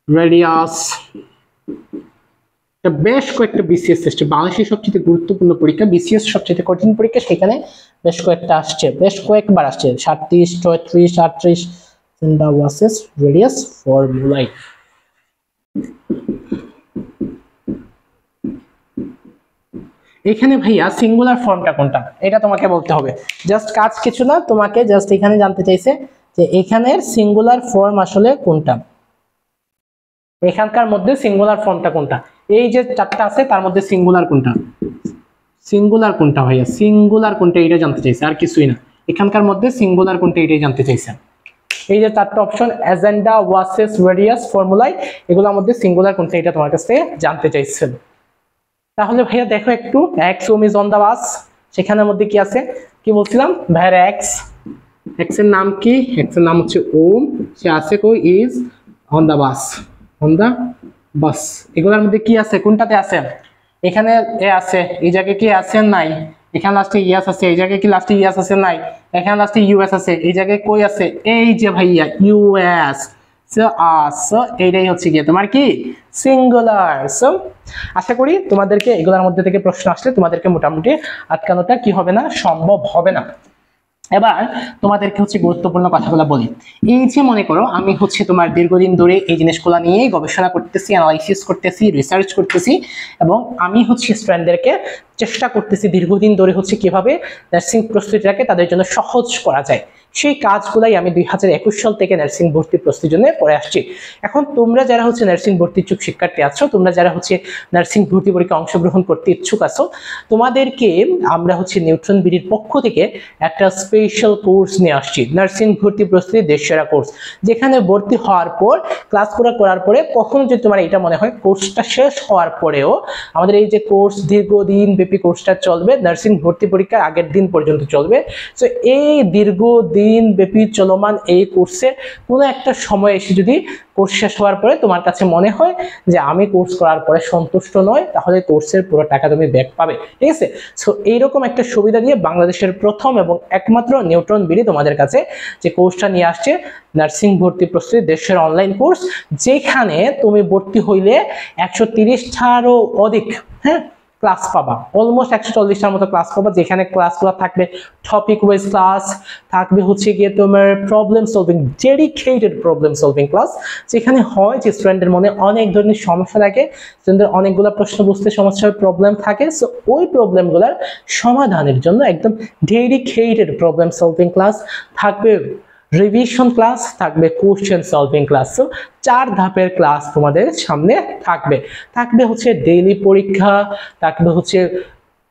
Speaker 1: রেডিয়াস, বেশ কয়েকটা বিসিএস আসছে। বাংলাদেশের সবচেয়ে গুরুত্বপূর্ণ পরীক্ষা, বিসিএস সবচেয়ে কঠিন পরীক্ষা, সেখানে বেশ কয়েকটা আসছে, বেশ কয়েকবার আসছে, 37, 34, 38, এজেন্ডা, ওয়াসেস, রেডিয়াস, ফর্মুলাই। এখানে ভাইয়া সিঙ্গুলার ফর্মটা কোনটা এটা তোমাকে বলতে হবে। জাস্ট কাজ কিছু না, তোমাকে জাস্ট এখানে জানতে চাইছে যে এখানের সিঙ্গুলার ফর্ম আসলে কোনটা, এখানকার মধ্যে সিঙ্গুলার ফর্মটা কোনটা, এই যে চারটা আছে তার মধ্যে সিঙ্গুলার কোনটা, সিঙ্গুলার কোনটা ভাইয়া, সিঙ্গুলার কোনটা এটা জানতে চাইছে, আর কিছুই না। এখানকার মধ্যে সিঙ্গুলার কোনটা এটাই জানতে চাইছে। এই যে চারটা অপশন এজেন্ডা, ওয়াসেস, রেডিয়াস, ফর্মুলাই, এগুলোর মধ্যে সিঙ্গুলার কোনটা এটা তোমার কাছে জানতে চাইছেন। তাহলে ভাইয়া দেখো একটু, এক্স ওম ইজ অন দা বাস, সেখানের মধ্যে কি আছে, কি বলছিলাম ভাইয়া, এক্স, এক্স এর নাম কি, এক্স এর নাম হচ্ছে ওম, সে আছে কই, is on the bus, on the bus. এগুলোর মধ্যে কি আছে, কোনটাতে আছে, এখানে এ আছে, এই জায়গায় কি আছে, নাই, এখানে লাস্টে ইয়াস আছে, এই জায়গায় কি লাস্টে ইয়াস আছে, নাই, এখানে লাস্টে ইউএস আছে, এই জায়গায় কই আছে, এই যে ভাইয়া ইউএস। সো সো এইটাই হচ্ছে গিয়ে তোমার কি সিঙ্গুলার। সো আশা করি তোমাদেরকে এগুলোর মধ্যে থেকে প্রশ্ন আসলে তোমাদেরকে মোটামুটি আটকানোটা কি হবে না, সম্ভব হবে না। এবার তোমাদেরকে হচ্ছে গুরুত্বপূর্ণ কথাগুলো বলি। এই যে মনে করো আমি হচ্ছে তোমার দীর্ঘদিন ধরে এই জিনিসগুলো নিয়ে গবেষণা করতেছি, অ্যানালাইসিস করতেছি, রিসার্চ করতেছি, এবং আমি হচ্ছে স্টুডেন্টদেরকে চেষ্টা করতেছি দীর্ঘদিন ধরে হচ্ছে কিভাবে নার্সিং প্রস্তুতিটাকে তাদের জন্য সহজ করা যায়। সেই কাজগুলাই আমি 2021 সাল থেকে নার্সিং ভর্তি প্রস্তুতির জন্য করে আসছি। এখন তোমরা যারা হচ্ছে নার্সিং ভর্তি ইচ্ছুক শিক্ষার্থী আছো, তোমরা যারা হচ্ছে নার্সিং ভর্তি পরীক্ষায় অংশগ্রহণ করতে ইচ্ছুক আছো, তোমাদেরকে আমরা হচ্ছে নিউট্রন বিডির পক্ষ থেকে একটা স্পেশাল কোর্স নিয়ে আসছি, নার্সিং ভর্তি প্রস্তুতি দেশসেরা কোর্স, যেখানে ভর্তি হওয়ার পর ক্লাস করার পরে কখনো যদি তোমার এটা মনে হয় কোর্সটা শেষ হওয়ার পরেও আমাদের এই যে কোর্স দীর্ঘদিন ব্যাপী কোর্সটা চলবে, নার্সিং ভর্তি পরীক্ষার আগের দিন পর্যন্ত চলবে। সো এই দীর্ঘদিন ব্যাপী চলমান এই কোর্সে কোনো একটা সময় এসে যদি কোর্স শেষ হওয়ার পরে তোমার কাছে মনে হয় যে আমি কোর্স করার পরে সন্তুষ্ট নয়, তাহলে কোর্সের পুরো টাকা তুমি ব্যাক পাবে, ঠিক আছে। সো এইরকম একটা সুবিধা দিয়ে বাংলাদেশের প্রথম এবং একমাত্র নিউট্রন বিডি তোমাদের কাছে যে কোর্সটা নিয়ে আসছে, নার্সিং ভর্তি প্রস্তুতি দেশের অনলাইন কোর্স, যেখানে তুমি ভর্তি হইলে 130টারও অধিক ক্লাস পাবা, অলমোস্ট 140টার মতো ক্লাস পাবা, যেখানে ক্লাসগুলো থাকবে টপিক ওয়াইজ ক্লাস, থাকবে হচ্ছে গিয়ে তোমার problem solving, dedicated problem solving class, যেখানে হয় যে স্টুডেন্টের মনে অনেক ধরনের সমস্যা থাকে, স্টুডেন্টের অনেকগুলো প্রশ্ন বুঝতে সমস্যার প্রবলেম থাকে, সো ওই প্রবলেমগুলোর সমাধানের জন্য একদম ডেডিকেটেড প্রবলেম সলভিং ক্লাস থাকবে, রিভিশন ক্লাস থাকবে, কোশ্চেন সলভিং ক্লাস। সো 4 ধাপের ক্লাস তোমাদের সামনে থাকবে। থাকবে হচ্ছে ডেইলি পরীক্ষা, থাকবে হচ্ছে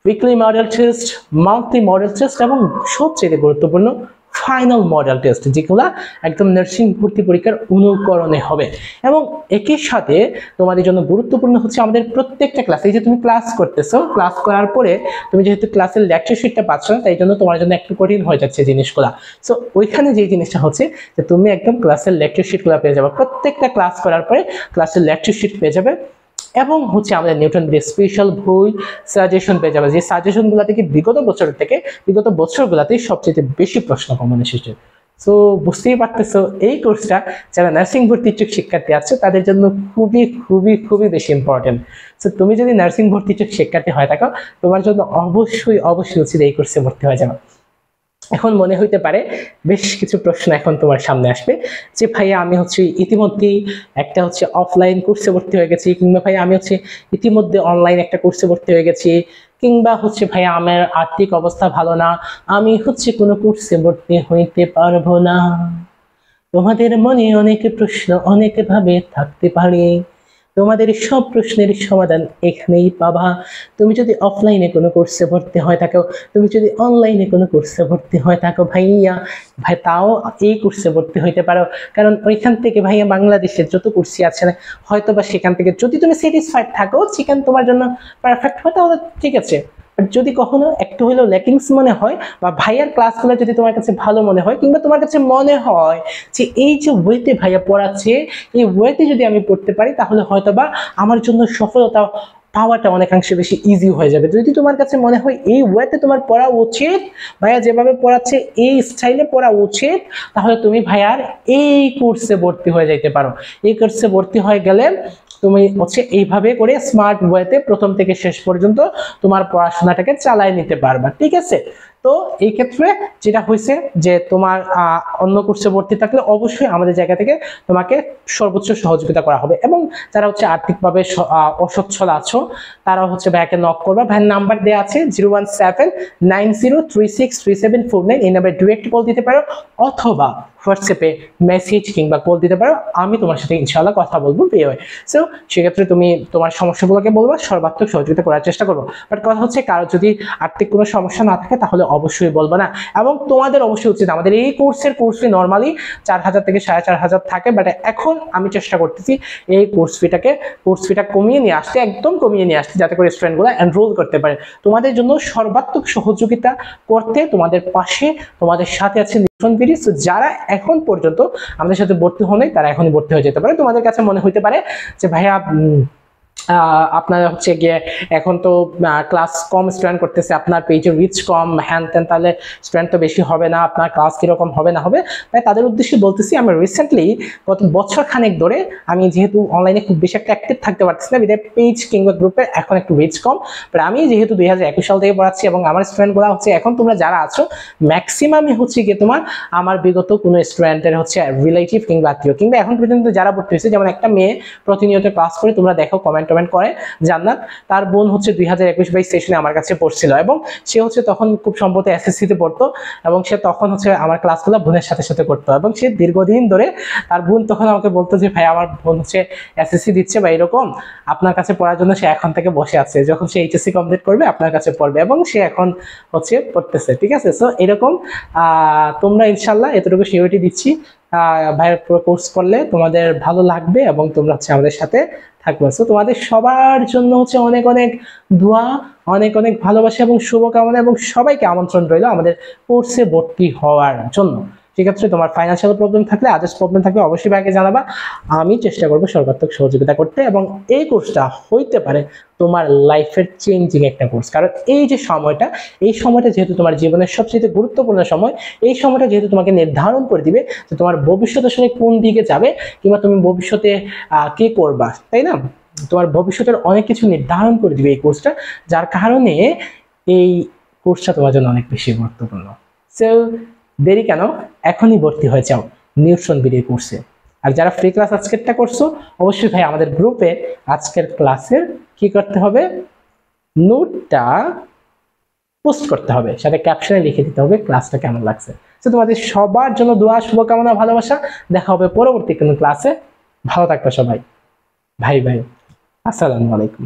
Speaker 1: weekly model test, monthly model test, এবং সবচেয়ে গুরুত্বপূর্ণ ফাইনাল মডেল টেস্ট, যেগুলো একদম নার্সিং ভর্তি পরীক্ষার অনুকরণে হবে। এবং একই সাথে তোমাদের জন্য গুরুত্বপূর্ণ হচ্ছে আমাদের প্রত্যেকটা ক্লাস, এই যে তুমি ক্লাস করতেছো, ক্লাস করার পরে তুমি যেহেতু ক্লাসের লেকচার শিটটা পাচ্ছ না, তাই জন্য তোমার জন্য একটু কঠিন হয়ে যাচ্ছে জিনিসগুলো। সো ওইখানে যে জিনিসটা হচ্ছে যে তুমি একদম ক্লাসের লেকচার শিটগুলো পেয়ে যাবে, প্রত্যেকটা ক্লাস করার পরে ক্লাসের লেকচার শিট পেয়ে যাবে, এবং হচ্ছে আমাদের নিউটন বিডি স্পেশাল বই সাজেশন পেয়ে যাবে, যে সাজেশনগুলো থেকে বিগত বছরগুলোতে সবচেয়ে বেশি প্রশ্ন কমন এসেছে। সো বুঝতেই পারতেছো এই কোর্সটা যারা নার্সিং ভর্তি ইচ্ছুক শিক্ষার্থী আছে তাদের জন্য খুবই খুবই খুবই বেশি ইম্পর্টেন্ট। সো তুমি যদি নার্সিং ভর্তি ইচ্ছুক শিক্ষার্থী হয়ে থাকো, তোমার জন্য অবশ্যই হচ্ছে এই কোর্সে ভর্তি হয়ে যাবে। এখন মনে হইতে পারে বেশ কিছু প্রশ্ন এখন তোমার সামনে আসবে যে ভাইয়া আমি হচ্ছে ইতিমধ্যেই একটা হচ্ছে অফলাইন কোর্সে ভর্তি হয়ে গেছি, কিংবা ভাইয়া আমি হচ্ছে ইতিমধ্যে অনলাইন একটা কোর্সে ভর্তি হয়ে গেছি, কিংবা হচ্ছে ভাইয়া আমার আর্থিক অবস্থা ভালো না, আমি হচ্ছে কোনো কোর্সে ভর্তি হইতে পারবো না। তোমাদের মনে অনেক প্রশ্ন অনেক ভাবে থাকতে পারে, তোমাদের সব প্রশ্নের সমাধান এখানেই পাবা। তুমি যদি অফলাইনে কোনো কোর্সে ভর্তি হয়ে থাকো, তুমি যদি অনলাইনে কোনো কোর্সে ভর্তি হয়ে থাকো ভাইয়া, তাও এই কোর্সে ভর্তি হইতে পারো, কারণ ওইখান থেকে ভাইয়া বাংলাদেশের যত কোর্সই আছে না, হয়তো বা সেখান থেকে যদি তুমি স্যাটিসফাইড থাকো, সেখানে তোমার জন্য পারফেক্ট হয়, তাহলে ঠিক আছে। যদি কখনো একটু হলেও ল্যাকিংস মনে হয়, বা ভাইয়ার ক্লাসগুলো যদি তোমার কাছে ভালো মনে হয়, কিংবা তোমার কাছে মনে হয় যে এই যে ওয়েতে ভাইয়া পড়াচ্ছে, এই ওয়েতে যদি আমি পড়তে পারি, তাহলে হয়তো বা আমার জন্য সফলতা পাওয়াটা অনেকাংশে বেশি ইজি হয়ে যাবে। যদি তোমার কাছে মনে হয় এই ওয়েতে তোমার পড়া উচিত, ভাইয়া যেভাবে পড়াচ্ছে এই স্টাইলে পড়া উচিত, তাহলে তুমি ভাইয়ার এই কোর্সে ভর্তি হয়ে যাইতে পারো। এই কোর্সে ভর্তি হয়ে গেলে তুমি হচ্ছে এইভাবে করে স্মার্ট ওয়েতে প্রথম থেকে শেষ পর্যন্ত তোমার পড়াশোনাটাকে চালায় নিতে পারবা, ঠিক আছে। তো এই ক্ষেত্রে যেটা হয়েছে যে তোমার অন্য কোর্সে ভর্তি থাকলে অবশ্যই আমাদের জায়গা থেকে তোমাকে সর্বোচ্চ সহযোগিতা করা হবে, এবং যারা হচ্ছে আর্থিকভাবে অসচ্ছল আছো তারা হচ্ছে ভাইয়াকে নক করবা। ভাইয়ের নাম্বার দেওয়া আছে 01790363749, এই নাম্বারে ডিরেক্ট কল দিতে পারো, অথবা হোয়াটসঅ্যাপে মেসেজ কিংবা কল দিতে পারো, আমি তোমার সাথে ইনশাআল্লাহ কথা বলবো পেয়ে। সো সেক্ষেত্রে তুমি তোমার সমস্যাগুলোকে বলবো, সর্বাত্মক সহযোগিতা করার চেষ্টা করবো। বাট কথা হচ্ছে কারো যদি আর্থিক কোনো সমস্যা না থাকে তাহলে অবশ্যই বলবো না, এবং তোমাদের অবশ্যই উচিত, আমাদের এই কোর্সের কোর্স ফি নর্মালি 4000 থেকে 4500 থাকে, বাট এখন আমি চেষ্টা করতেছি এই কোর্স ফিটা কমিয়ে নিয়ে আসতে, একদম কমিয়ে নিয়ে আসতে, যাতে করে স্টুডেন্টগুলো এনরোল করতে পারে। তোমাদের জন্য সর্বাত্মক সহযোগিতা করতে তোমাদের পাশে, তোমাদের সাথে আছে নিউট্রন বিডি। সো যারা এখন পর্যন্ত আমাদের সাথে ভর্তি হয়নি তারা এখনই ভর্তি হয়ে যেতে পারে। তোমাদের কাছে মনে হইতে পারে যে ভাইয়া আপনার হচ্ছে গিয়ে এখন তো ক্লাস কম স্টুডেন্ট করতেছে, আপনার পেজের রিচ কম, হ্যান ত্যান, তাহলে স্টুডেন্ট তো বেশি হবে না, আপনার ক্লাস কিরকম হবে না হবে। তাই তাদের উদ্দেশ্যে বলতেছি, আমি রিসেন্টলি গত বছর খানেক ধরে আমি যেহেতু অনলাইনে খুব বেশি একটা অ্যাক্টিভ থাকতে পারতেছি না, বিদায় পেজ কিংবা গ্রুপে এখন একটু রিচ কম, বাট আমি যেহেতু 2021 সাল থেকে পড়াচ্ছি এবং আমার স্টুডেন্টগুলো হচ্ছে এখন তোমরা যারা আছো ম্যাক্সিমামই হচ্ছে গিয়ে তোমার আমার বিগত কোনো স্টুডেন্টের হচ্ছে রিলেটিভ কিংবা আত্মীয়, কিংবা এখন পর্যন্ত যারা ভর্তি হয়েছে, যেমন একটা মেয়ে প্রতিনিয়ত ক্লাস করে, তোমরা দেখো কমেন্ট করে, জান্নাত, তার বোন হচ্ছে 2021 সেশনে আমার কাছে পড়ছিল এবং সে হচ্ছে তখন খুব সম্ভবত এসএসসিতে পড়তো এবং সে তখন হচ্ছে আমার ক্লাসগুলো বোনের সাথে সাথে করতো এবং সে দীর্ঘদিন ধরে, তার বোন তখন আমাকে বলতো যে ভাই আমার বোন হচ্ছে এসএসসি দিচ্ছে বা এরকম, আপনার কাছে পড়ার জন্য সে এখন থেকে বসে আছে, যখন সে এইচএসসি কমপ্লিট করবে আপনার কাছে পড়বে, এবং সে এখন হচ্ছে পড়তেছে। ঠিক আছে, সো এরকম তোমরা ইনশাল্লাহ এতটুকু সিওরিটি দিচ্ছি, ভাইয়ের পুরো কোর্স করলে তোমাদের ভালো লাগবে এবং তোমরা হচ্ছে আমাদের সাথে থাকবে। সো তোমাদের সবার জন্য হচ্ছে অনেক অনেক দোয়া, অনেক অনেক ভালোবাসা এবং শুভকামনা, এবং সবাইকে আমন্ত্রণ রইল আমাদের কোর্সে ভর্তি হওয়ার জন্য। ঠিক আছে, তোমার ফাইন্যান্সিয়াল প্রবলেম থাকলে, আদার্স প্রবলেম থাকলে অবশ্যই ভাইকে জানাবা, আমি চেষ্টা করবো সর্বাত্মক সহযোগিতা করতে, এবং এই কোর্সটা হইতে পারে তোমার লাইফের চেঞ্জিং একটা কোর্স। কারণ এই যে সময়টা, এই সময়টা যেহেতু তোমার জীবনের সবচেয়ে গুরুত্বপূর্ণ সময়, এই সময়টা যেহেতু তোমাকে নির্ধারণ করে দিবে যে তোমার ভবিষ্যৎ আসলে কোন দিকে যাবে, কিংবা তুমি ভবিষ্যতে কি করবা, তাই না? তোমার ভবিষ্যতের অনেক কিছু নির্ধারণ করে দিবে এই কোর্সটা, যার কারণে এই কোর্সটা তোমার জন্য অনেক বেশি গুরুত্বপূর্ণ। সো দেরি কেন, এখনই ভর্তি হয়ে যাও নিউট্রন বিডির কোর্সে। আর যারা ফ্রি ক্লাস আজকেরটা করছো, অবশ্যই ভাই আমাদের গ্রুপে আজকের ক্লাসের কি করতে হবে, নোটটা পোস্ট করতে হবে, সাথে ক্যাপশনে লিখে দিতে হবে ক্লাসটা কেমন লাগছে। তো তোমাদের সবার জন্য দোয়া, শুভকামনা, ভালোবাসা। দেখা হবে পরবর্তী কোনো ক্লাসে। ভালো থাকবে সবাই। ভাই ভাই, আসসালামু আলাইকুম।